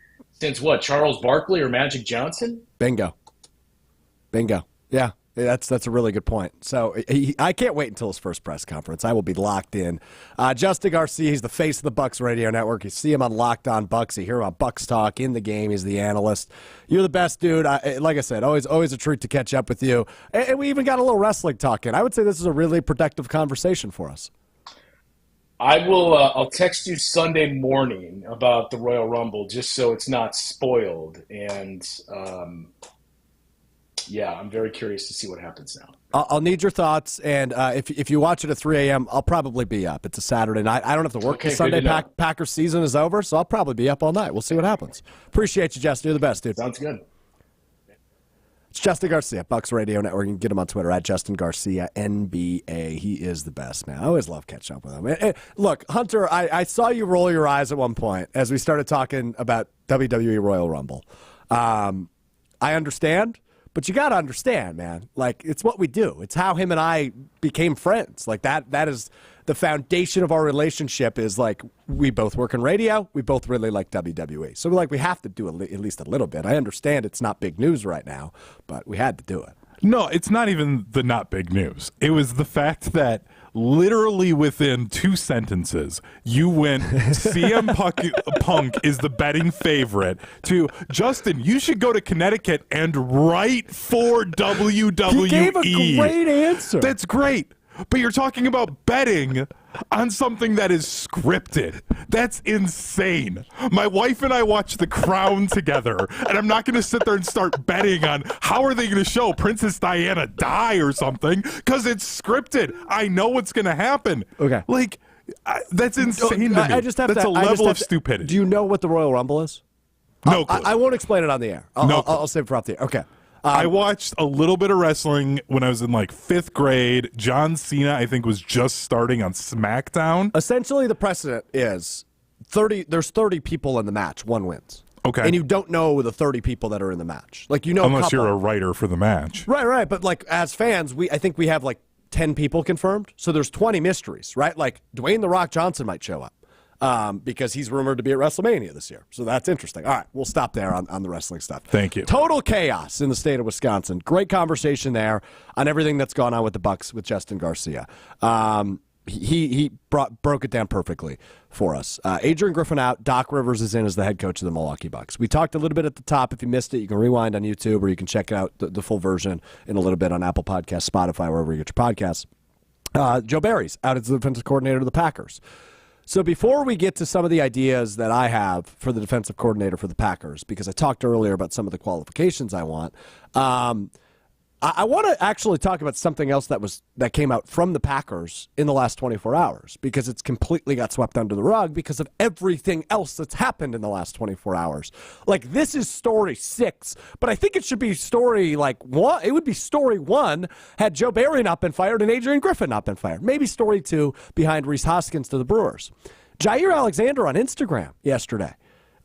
since what, Charles Barkley or Magic Johnson? Bingo. Yeah. That's a really good point. So I can't wait until his first press conference. I will be locked in. Justin Garcia, he's the face of the Bucks radio network. You see him on Locked On Bucks. You hear him on Bucks Talk in the game. He's the analyst. You're the best, dude. Like I said, always a treat to catch up with you. And we even got a little wrestling talk in. I would say this is a really productive conversation for us. I will. I'll text you Sunday morning about the Royal Rumble, just so it's not spoiled. And yeah, I'm very curious to see what happens now. I'll need your thoughts, and if you watch it at 3 a.m., I'll probably be up. It's a Saturday night. I don't have to work. Okay, the Sunday Packers season is over, so I'll probably be up all night. We'll see what happens. Appreciate you, Justin. You're the best, dude. Sounds good. It's Justin Garcia, Bucks Radio Network. You can get him on Twitter at Justin Garcia NBA. He is the best, man. I always love catching up with him. And look, Hunter, I saw you roll your eyes at one point as we started talking about WWE Royal Rumble. I understand. But you got to understand, man, like, it's what we do. It's how him and I became friends. Like, that is the foundation of our relationship is, like, we both work in radio. We both really like WWE. So, like, we have to do at least a little bit. I understand it's not big news right now, but we had to do it. No, it's not even the not big news. It was the fact that literally within 2 sentences, you went CM Punk is the betting favorite to Justin, you should go to Connecticut and write for WWE. He gave a great answer. That's great. But you're talking about betting on something that is scripted. That's insane. My wife and I watch The Crown together, and I'm not going to sit there and start betting on how are they going to show Princess Diana die or something, because it's scripted. I know what's going to happen. Okay. Like, that's insane to me. That's a level of stupidity. Do you know what the Royal Rumble is? No clue. I won't explain it on the air. I'll save it for off the air. Okay. I watched a little bit of wrestling when I was in like 5th grade. John Cena, I think, was just starting on SmackDown. Essentially, the precedent is 30. There's 30 people in the match. One wins. Okay. And you don't know the 30 people that are in the match. Like, you know, unless you're a writer for the match. Right. But like as fans, I think we have like 10 people confirmed. So there's 20 mysteries, right? Like Dwayne "The Rock" Johnson might show up. Because he's rumored to be at WrestleMania this year. So that's interesting. All right, we'll stop there on the wrestling stuff. Thank you. Total chaos in the state of Wisconsin. Great conversation there on everything that's gone on with the Bucks with Justin Garcia. He broke it down perfectly for us. Adrian Griffin out. Doc Rivers is in as the head coach of the Milwaukee Bucks. We talked a little bit at the top. If you missed it, you can rewind on YouTube, or you can check out the full version in a little bit on Apple Podcasts, Spotify, wherever you get your podcasts. Joe Barry's out as the defensive coordinator of the Packers. So before we get to some of the ideas that I have for the defensive coordinator for the Packers, because I talked earlier about some of the qualifications I want, I want to actually talk about something else that came out from the Packers in the last 24 hours, because it's completely got swept under the rug because of everything else that's happened in the last 24 hours. Like, this is story 6, but I think it should be story like 1. It would be story 1 had Joe Barry not been fired and Adrian Griffin not been fired. Maybe story 2 behind Rhys Hoskins to the Brewers. Jer Alexander on Instagram yesterday,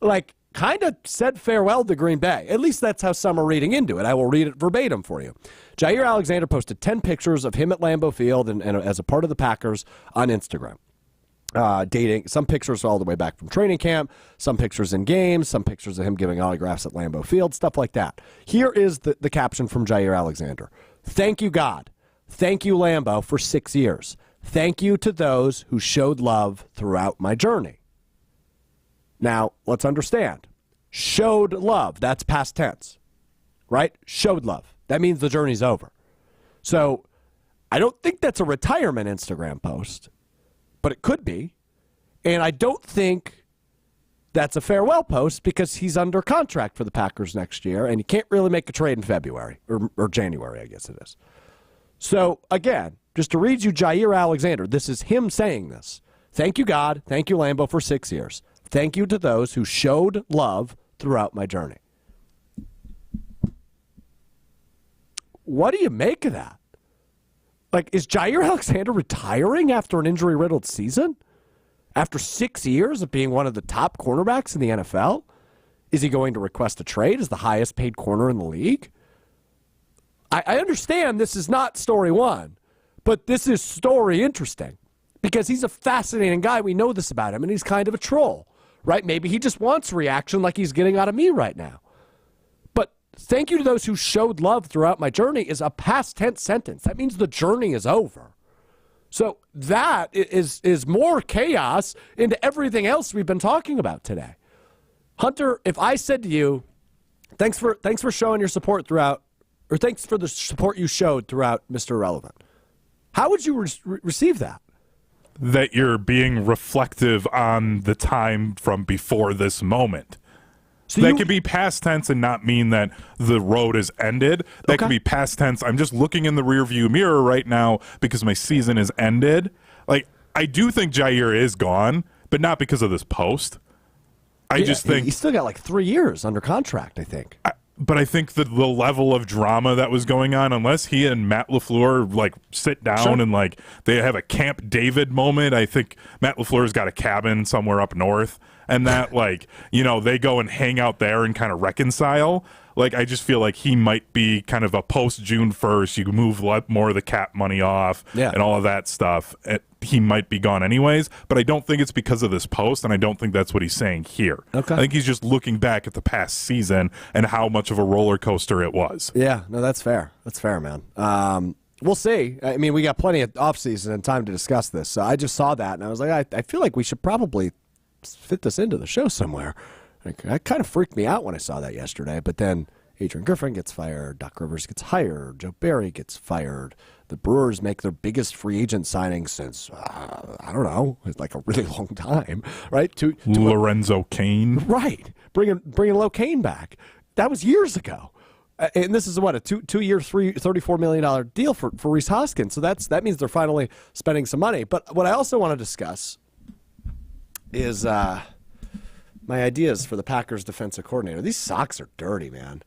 like, kind of said farewell to Green Bay. At least that's how some are reading into it. I will read it verbatim for you. Jer Alexander posted 10 pictures of him at Lambeau Field and as a part of the Packers on Instagram. Dating some pictures all the way back from training camp, some pictures in games, some pictures of him giving autographs at Lambeau Field, stuff like that. Here is the caption from Jer Alexander. Thank you, God. Thank you, Lambeau, for 6 years. Thank you to those who showed love throughout my journey. Now, let's understand. Showed love, that's past tense, right? Showed love. That means the journey's over. So I don't think that's a retirement Instagram post, but it could be. And I don't think that's a farewell post because he's under contract for the Packers next year, and he can't really make a trade in February or January, I guess it is. So, again, just to read you Jer Alexander, this is him saying this. Thank you, God. Thank you, Lambeau, for 6 years. Thank you to those who showed love throughout my journey. What do you make of that? Like, is Jer Alexander retiring after an injury-riddled season? After 6 years of being one of the top cornerbacks in the NFL? Is he going to request a trade as the highest-paid corner in the league? I understand this is not story 1, but this is story interesting because he's a fascinating guy. We know this about him, and he's kind of a troll, right? Maybe he just wants reaction like he's getting out of me right now. But thank you to those who showed love throughout my journey is a past tense sentence. That means the journey is over. So that is more chaos into everything else we've been talking about today. Hunter, if I said to you, thanks for showing your support throughout, or thanks for the support you showed throughout Mr. Irrelevant, how would you receive that? That you're being reflective on the time from before this moment. So that could be past tense and not mean that the road is ended. That could be past tense. I'm just looking in the rearview mirror right now because my season is ended. Like, I do think Jair is gone, but not because of this post. I just think he's still got like 3 years under contract, I think. But I think that the level of drama that was going on, unless he and Matt LaFleur like sit down and like they have a Camp David moment, I think Matt LaFleur's got a cabin somewhere up north, and that like, you know, they go and hang out there and kind of reconcile. Like, I just feel like he might be kind of a post June 1st. You move more of the cap money off and all of that stuff. He might be gone anyways, but I don't think it's because of this post, and I don't think that's what he's saying here. I think he's just looking back at the past season and how much of a roller coaster it was. Yeah, no, that's fair. That's fair, man. We'll see. I mean, we got plenty of offseason and time to discuss this. So I just saw that, and I was like, I feel like we should probably fit this into the show somewhere. That kind of freaked me out when I saw that yesterday. But then Adrian Griffin gets fired. Doc Rivers gets hired. Joe Barry gets fired. The Brewers make their biggest free agent signing since, I don't know, it's like a really long time, right? Lorenzo Cain. Right. Bringing Locaine back. That was years ago. And this is what, a two-year, $34 million deal for Rhys Hoskins. So that means they're finally spending some money. But what I also want to discuss is my ideas for the Packers defensive coordinator. These socks are dirty, man.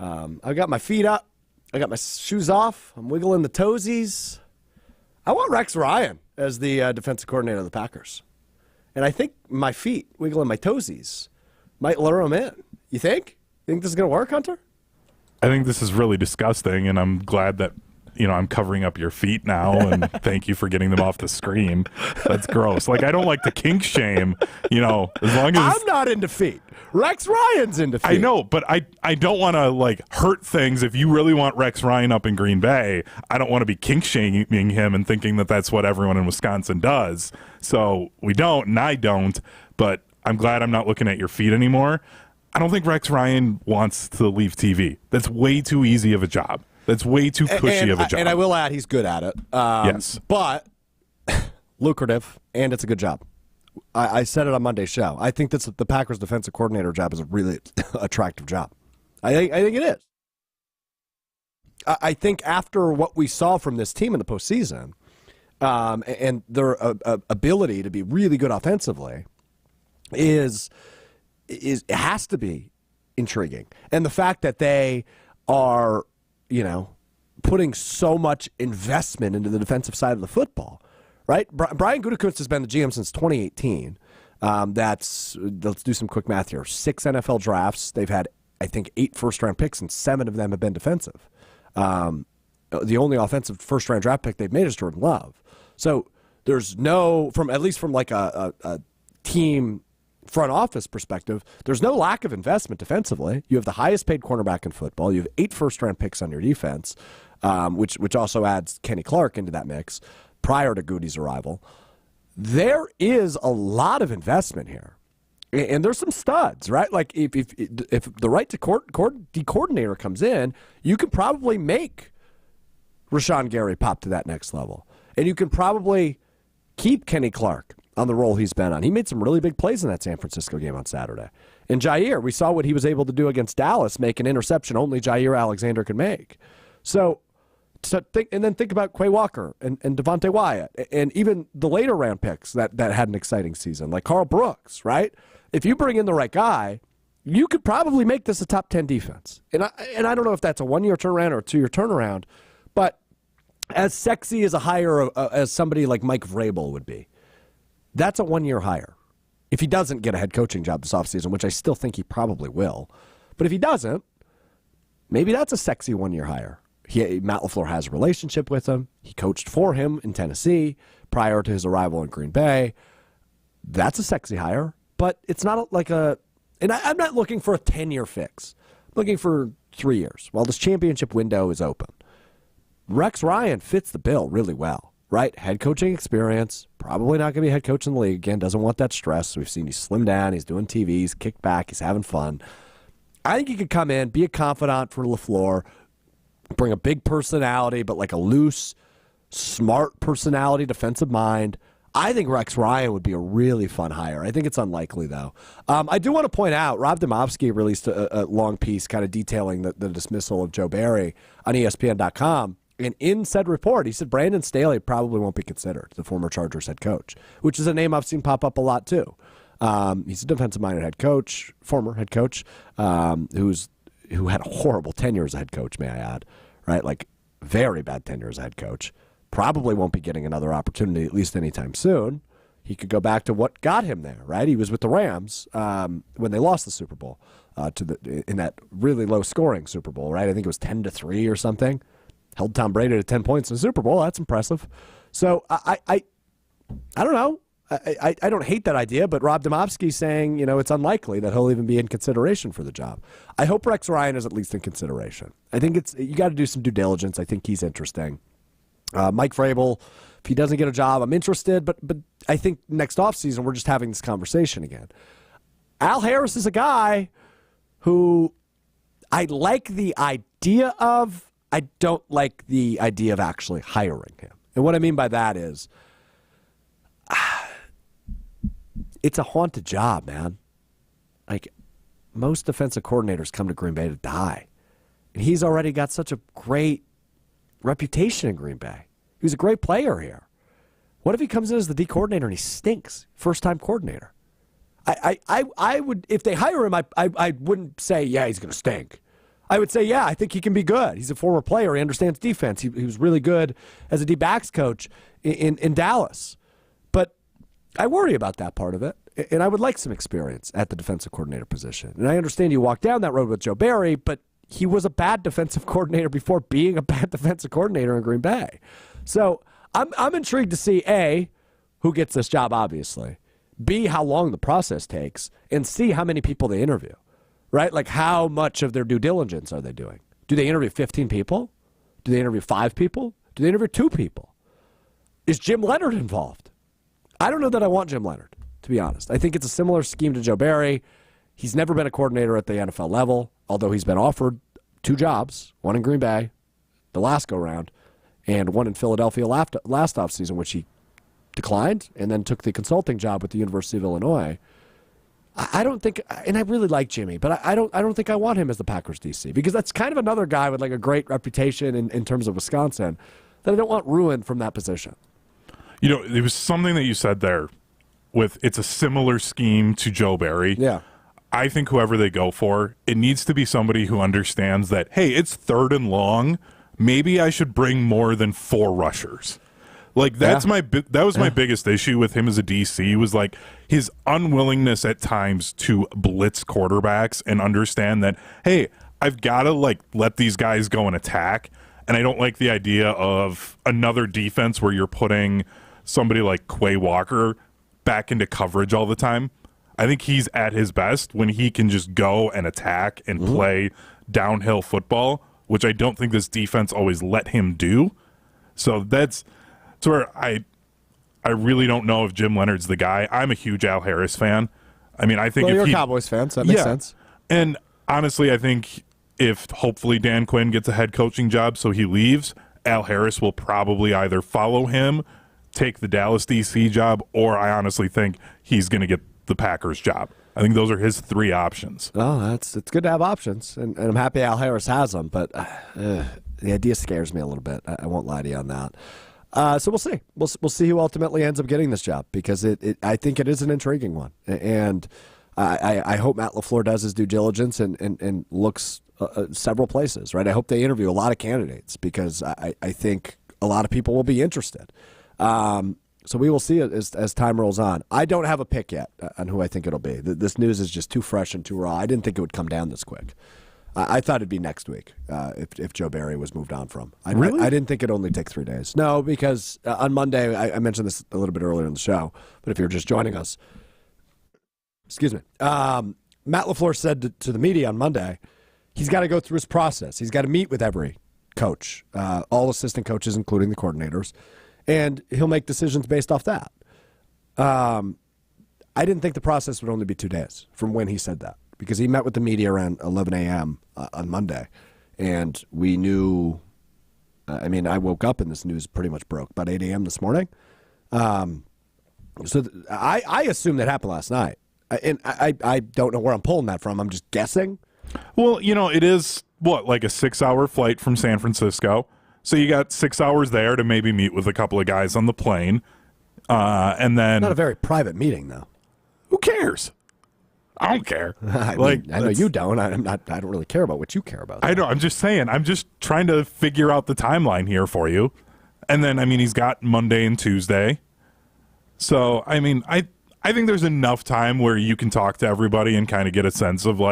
I've got my feet up. I got my shoes off. I'm wiggling the toesies. I want Rex Ryan as the defensive coordinator of the Packers. And I think my feet wiggling my toesies might lure him in. You think? You think this is going to work, Hunter? I think this is really disgusting, and I'm glad that, you know, I'm covering up your feet now, and thank you for getting them off the screen. That's gross. Like, I don't like to kink shame, you know, as long as I'm not into feet. Rex Ryan's into feet. I know, but I don't want to, like, hurt things. If you really want Rex Ryan up in Green Bay, I don't want to be kink shaming him and thinking that that's what everyone in Wisconsin does. So we don't, and I don't, but I'm glad I'm not looking at your feet anymore. I don't think Rex Ryan wants to leave TV. That's way too easy of a job. That's way too cushy of a job. And I will add, he's good at it. Yes. But lucrative, and it's a good job. I said it on Monday's show. I think that's the Packers defensive coordinator job is a really attractive job. I think it is. I think after what we saw from this team in the postseason, and their ability to be really good offensively it has to be intriguing. And the fact that they are, you know, putting so much investment into the defensive side of the football, right? Brian Gutekunst has been the GM since 2018. Let's do some quick math here. 6 NFL drafts. They've had, I think, 8 first-round picks, and 7 of them have been defensive. The only offensive first-round draft pick they've made is Jordan Love. So there's no, at least from like a team front office perspective, there's no lack of investment defensively. You have the highest paid cornerback in football. You have 8 first-round picks on your defense, which also adds Kenny Clark into that mix prior to Goody's arrival. There is a lot of investment here. And there's some studs, right? Like if the right coordinator comes in, you can probably make Rashawn Gary pop to that next level. And you can probably keep Kenny Clark on the role he's been on. He made some really big plays in that San Francisco game on Saturday. And Jair, we saw what he was able to do against Dallas, make an interception only Jair Alexander could make. So think about Quay Walker and Devontae Wyatt and even the later round picks that had an exciting season, like Carl Brooks, right? If you bring in the right guy, you could probably make this a top 10 defense. And I don't know if that's a 1-year turnaround or a 2-year turnaround, but as sexy as a hire as somebody like Mike Vrabel would be, that's a 1-year hire. If he doesn't get a head coaching job this offseason, which I still think he probably will, but if he doesn't, maybe that's a sexy 1-year hire. Matt LaFleur has a relationship with him. He coached for him in Tennessee prior to his arrival in Green Bay. That's a sexy hire, but it's not like a – and I'm not looking for a 10-year fix. I'm looking for 3 years while this championship window is open. Rex Ryan fits the bill really well, right? Head coaching experience, probably not going to be head coach in the league again, doesn't want that stress. We've seen he's slimmed down, he's doing TV, he's kicked back, he's having fun. I think he could come in, be a confidant for LaFleur, bring a big personality, but like a loose, smart personality, defensive mind. I think Rex Ryan would be a really fun hire. I think it's unlikely, though. I do want to point out, Rob Domofsky released a long piece kind of detailing the dismissal of Joe Barry on ESPN.com. And in said report, he said Brandon Staley probably won't be considered the former Chargers head coach, which is a name I've seen pop up a lot, too. He's a defensive-minded head coach, former head coach, who had a horrible tenure as a head coach, may I add, right? Like, very bad tenure as a head coach. Probably won't be getting another opportunity, at least anytime soon. He could go back to what got him there, right? He was with the Rams when they lost the Super Bowl in that really low-scoring Super Bowl, right? I think it was 10-3 or something. Held Tom Brady to 10 points in the Super Bowl. That's impressive. So I don't know. I don't hate that idea, but Rob Domofsky's saying, it's unlikely that he'll even be in consideration for the job. I hope Rex Ryan is at least in consideration. I think you got to do some due diligence. I think he's interesting. Mike Vrabel, if he doesn't get a job, I'm interested, but I think next offseason we're just having this conversation again. Al Harris is a guy who I like the idea of. I don't like the idea of actually hiring him. And what I mean by that is, it's a haunted job, man. Like, most defensive coordinators come to Green Bay to die. And he's already got such a great reputation in Green Bay. He was a great player here. What if he comes in as the D coordinator and he stinks? First-time coordinator. I would, if they hire him, I wouldn't say, yeah, he's going to stink. I would say, yeah, I think he can be good. He's a former player. He understands defense. He was really good as a D-backs coach in Dallas. But I worry about that part of it, and I would like some experience at the defensive coordinator position. And I understand you walked down that road with Joe Barry, but he was a bad defensive coordinator before being a bad defensive coordinator in Green Bay. So I'm intrigued to see, A, who gets this job, obviously, B, how long the process takes, and C, how many people they interview. Right? Like, how much of their due diligence are they doing? Do they interview 15 people? Do they interview 5 people? Do they interview 2 people? Is Jim Leonard involved? I don't know that I want Jim Leonard, to be honest. I think it's a similar scheme to Joe Barry. He's never been a coordinator at the NFL level, although he's been offered 2 jobs, one in Green Bay, the last go-round, and one in Philadelphia last offseason, which he declined, and then took the consulting job with the University of Illinois. I don't think, and I really like Jimmy, but I don't think I want him as the Packers DC, because that's kind of another guy with like a great reputation in terms of Wisconsin that I don't want ruined from that position. There was something that you said there with it's a similar scheme to Joe Barry. Yeah. I think whoever they go for, it needs to be somebody who understands that, hey, it's 3rd and long. Maybe I should bring more than 4 rushers. Like, that was my biggest issue with him as a DC, was like his unwillingness at times to blitz quarterbacks and understand that, hey, I've got to like let these guys go and attack. And I don't like the idea of another defense where you're putting somebody like Quay Walker back into coverage all the time. I think he's at his best when he can just go and attack and play downhill football, which I don't think this defense always let him do. So that's where I really don't know if Jim Leonard's the guy. I'm a huge Al Harris fan. I mean, I think you're a Cowboys fan, so that makes sense. And honestly, I think if hopefully Dan Quinn gets a head coaching job so he leaves, Al Harris will probably either follow him, take the Dallas DC job, or I honestly think he's going to get the Packers job. I think those are his 3 options. Oh, it's good to have options, and I'm happy Al Harris has them, but the idea scares me a little bit. I won't lie to you on that. So we'll see. We'll see who ultimately ends up getting this job, because I think it is an intriguing one. And I hope Matt LaFleur does his due diligence and looks several places, right? I hope they interview a lot of candidates, because I think a lot of people will be interested. So we will see it as time rolls on. I don't have a pick yet on who I think it'll be. This news is just too fresh and too raw. I didn't think it would come down this quick. I thought it'd be next week if Joe Barry was moved on from. Really? I didn't think it'd only take 3 days. No, because on Monday, I mentioned this a little bit earlier in the show, but if you're just joining us, excuse me, Matt LaFleur said to the media on Monday, he's got to go through his process. He's got to meet with every coach, all assistant coaches, including the coordinators, and he'll make decisions based off that. I didn't think the process would only be 2 days from when he said that, because he met with the media around 11 a.m. On Monday, and we knew, I woke up and this news pretty much broke about 8 a.m. this morning. So I assume that happened last night. And I don't know where I'm pulling that from. I'm just guessing. Well, it is, like a 6-hour flight from San Francisco. So you got 6 hours there to maybe meet with a couple of guys on the plane. And then... Not a very private meeting, though. Who cares? I don't care. I know you don't. I don't really care about what you care about. I know. I'm just saying. I'm just trying to figure out the timeline here for you. And then, he's got Monday and Tuesday. So, I think there's enough time where you can talk to everybody and kind of get a sense of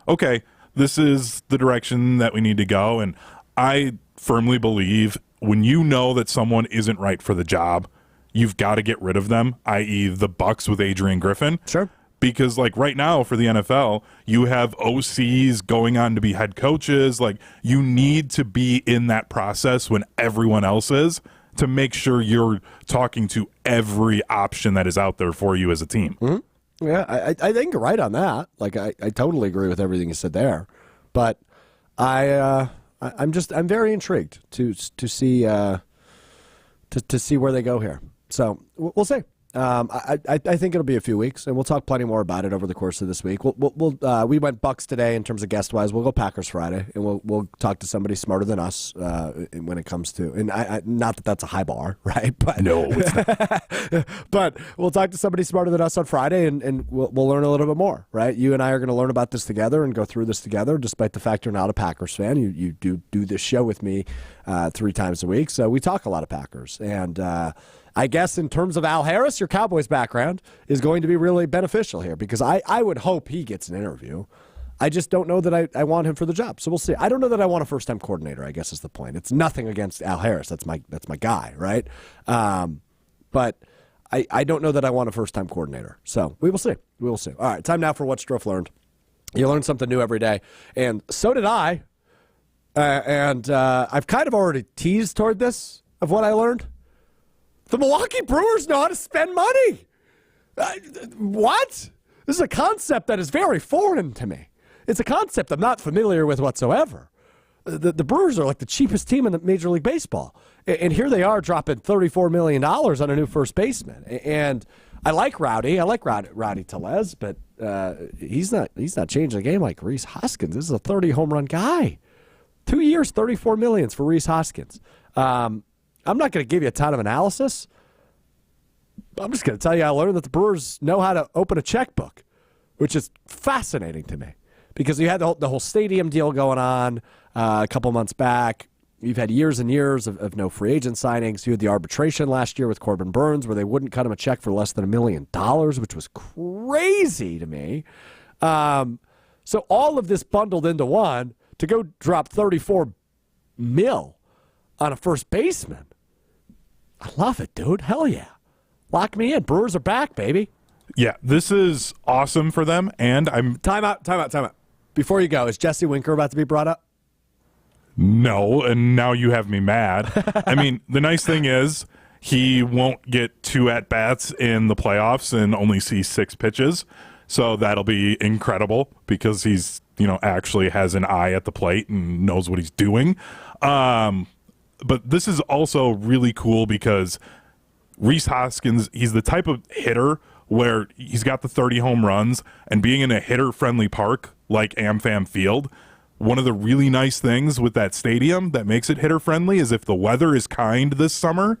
okay, this is the direction that we need to go. And I firmly believe when you know that someone isn't right for the job, you've got to get rid of them, i.e. the Bucks with Adrian Griffin. Sure. Because right now for the NFL, you have OCs going on to be head coaches. You need to be in that process when everyone else is, to make sure you're talking to every option that is out there for you as a team. Mm-hmm. Yeah, I think you're right on that. I totally agree with everything you said there. But I'm very intrigued to see to see where they go here. So we'll see. I think it'll be a few weeks, and we'll talk plenty more about it over the course of this week. We went Bucks today in terms of guest wise. We'll go Packers Friday, and we'll talk to somebody smarter than us when it comes to. And not that that's a high bar, right? But no, it's not. But we'll talk to somebody smarter than us on Friday, and we'll learn a little bit more, right? You and I are going to learn about this together and go through this together. Despite the fact you're not a Packers fan, you do this show with me 3 times a week, so we talk a lot of Packers. And I guess in terms of Al Harris, your Cowboys background is going to be really beneficial here, because I would hope he gets an interview. I just don't know that I want him for the job. So we'll see. I don't know that I want a first-time coordinator, I guess is the point. It's nothing against Al Harris. That's my guy, right? But I don't know that I want a first-time coordinator. So we will see. We will see. All right, time now for What Strouf Learned. You learn something new every day, and so did I. And I've kind of already teased toward this of what I learned. The Milwaukee Brewers know how to spend money. What? This is a concept that is very foreign to me. It's a concept I'm not familiar with whatsoever. The Brewers are like the cheapest team in the Major League Baseball. And here they are dropping $34 million on a new first baseman. And I like Rowdy. I like Rowdy Tellez, but he's not changing the game like Rhys Hoskins. This is a 30 home run guy. 2 years, $34 million for Rhys Hoskins. I'm not going to give you a ton of analysis. I'm just going to tell you I learned that the Brewers know how to open a checkbook, which is fascinating to me, because you had the whole stadium deal going on a couple months back. You've had years and years of no free agent signings. You had the arbitration last year with Corbin Burns where they wouldn't cut him a check for less than $1 million, which was crazy to me. So all of this bundled into one to go drop $34 million on a first baseman. I love it, dude. Hell yeah. Lock me in. Brewers are back, baby. Yeah, this is awesome for them, and I'm... Time out. Before you go, is Jesse Winker about to be brought up? No, and now you have me mad. The nice thing is he won't get 2 at-bats in the playoffs and only see 6 pitches, so that'll be incredible because he's, actually has an eye at the plate and knows what he's doing. But this is also really cool because Rhys Hoskins, he's the type of hitter where he's got the 30 home runs, and being in a hitter-friendly park like AmFam Field, one of the really nice things with that stadium that makes it hitter-friendly is if the weather is kind this summer,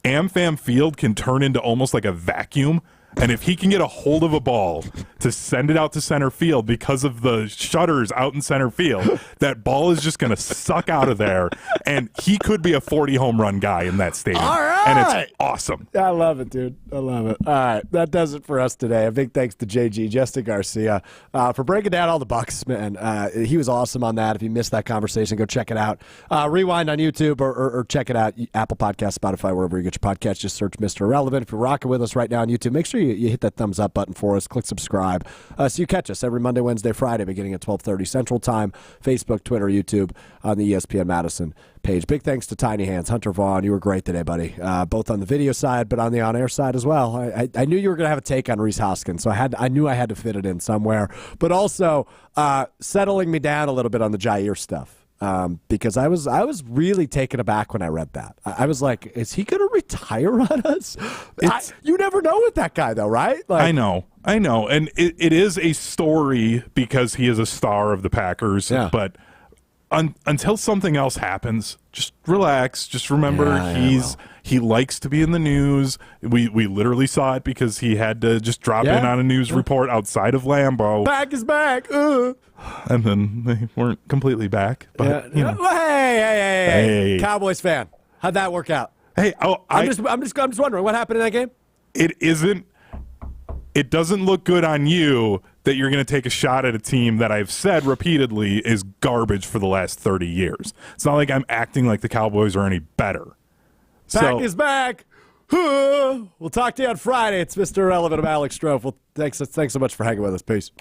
AmFam Field can turn into almost like a vacuum And if he can get a hold of a ball to send it out to center field because of the shutters out in center field, that ball is just going to suck out of there. And he could be a 40 home run guy in that stadium. All right. And it's awesome. I love it, dude. I love it. All right. That does it for us today. A big thanks to JG, Justin Garcia, for breaking down all the Bucks, man. He was awesome on that. If you missed that conversation, go check it out. Rewind on YouTube or check it out. Apple Podcasts, Spotify, wherever you get your podcasts. Just search Mr. Irrelevant. If you're rocking with us right now on YouTube, make sure you hit that thumbs up button for us. Click subscribe so you catch us every Monday, Wednesday, Friday, beginning at 12:30 Central Time. Facebook, Twitter, YouTube, on the ESPN Madison page. Big thanks to Tiny Hands. Hunter Vaughn, you were great today, buddy. Both on the video side, but on the on-air side as well. I knew you were going to have a take on Rhys Hoskins, so I knew I had to fit it in somewhere. But also settling me down a little bit on the Jair stuff. Because I was really taken aback when I read that. I was like, is he going to retire on us? You never know with that guy, though, right? Like, I know. And it is a story because he is a star of the Packers. Yeah. But until something else happens, just relax. Just remember he likes to be in the news. We literally saw it because he had to just drop in on a news report outside of Lambeau. Back is back. And then they weren't completely back. But, you know. Hey. Cowboys fan. How'd that work out? Hey, I'm just wondering what happened in that game. It doesn't look good on you that you're going to take a shot at a team that I've said repeatedly is garbage for the last 30 years. It's not like I'm acting like the Cowboys are any better. Back is back. We'll talk to you on Friday. It's Mr. Irrelevant of Alex Strouf. Well, thanks so much for hanging with us. Peace.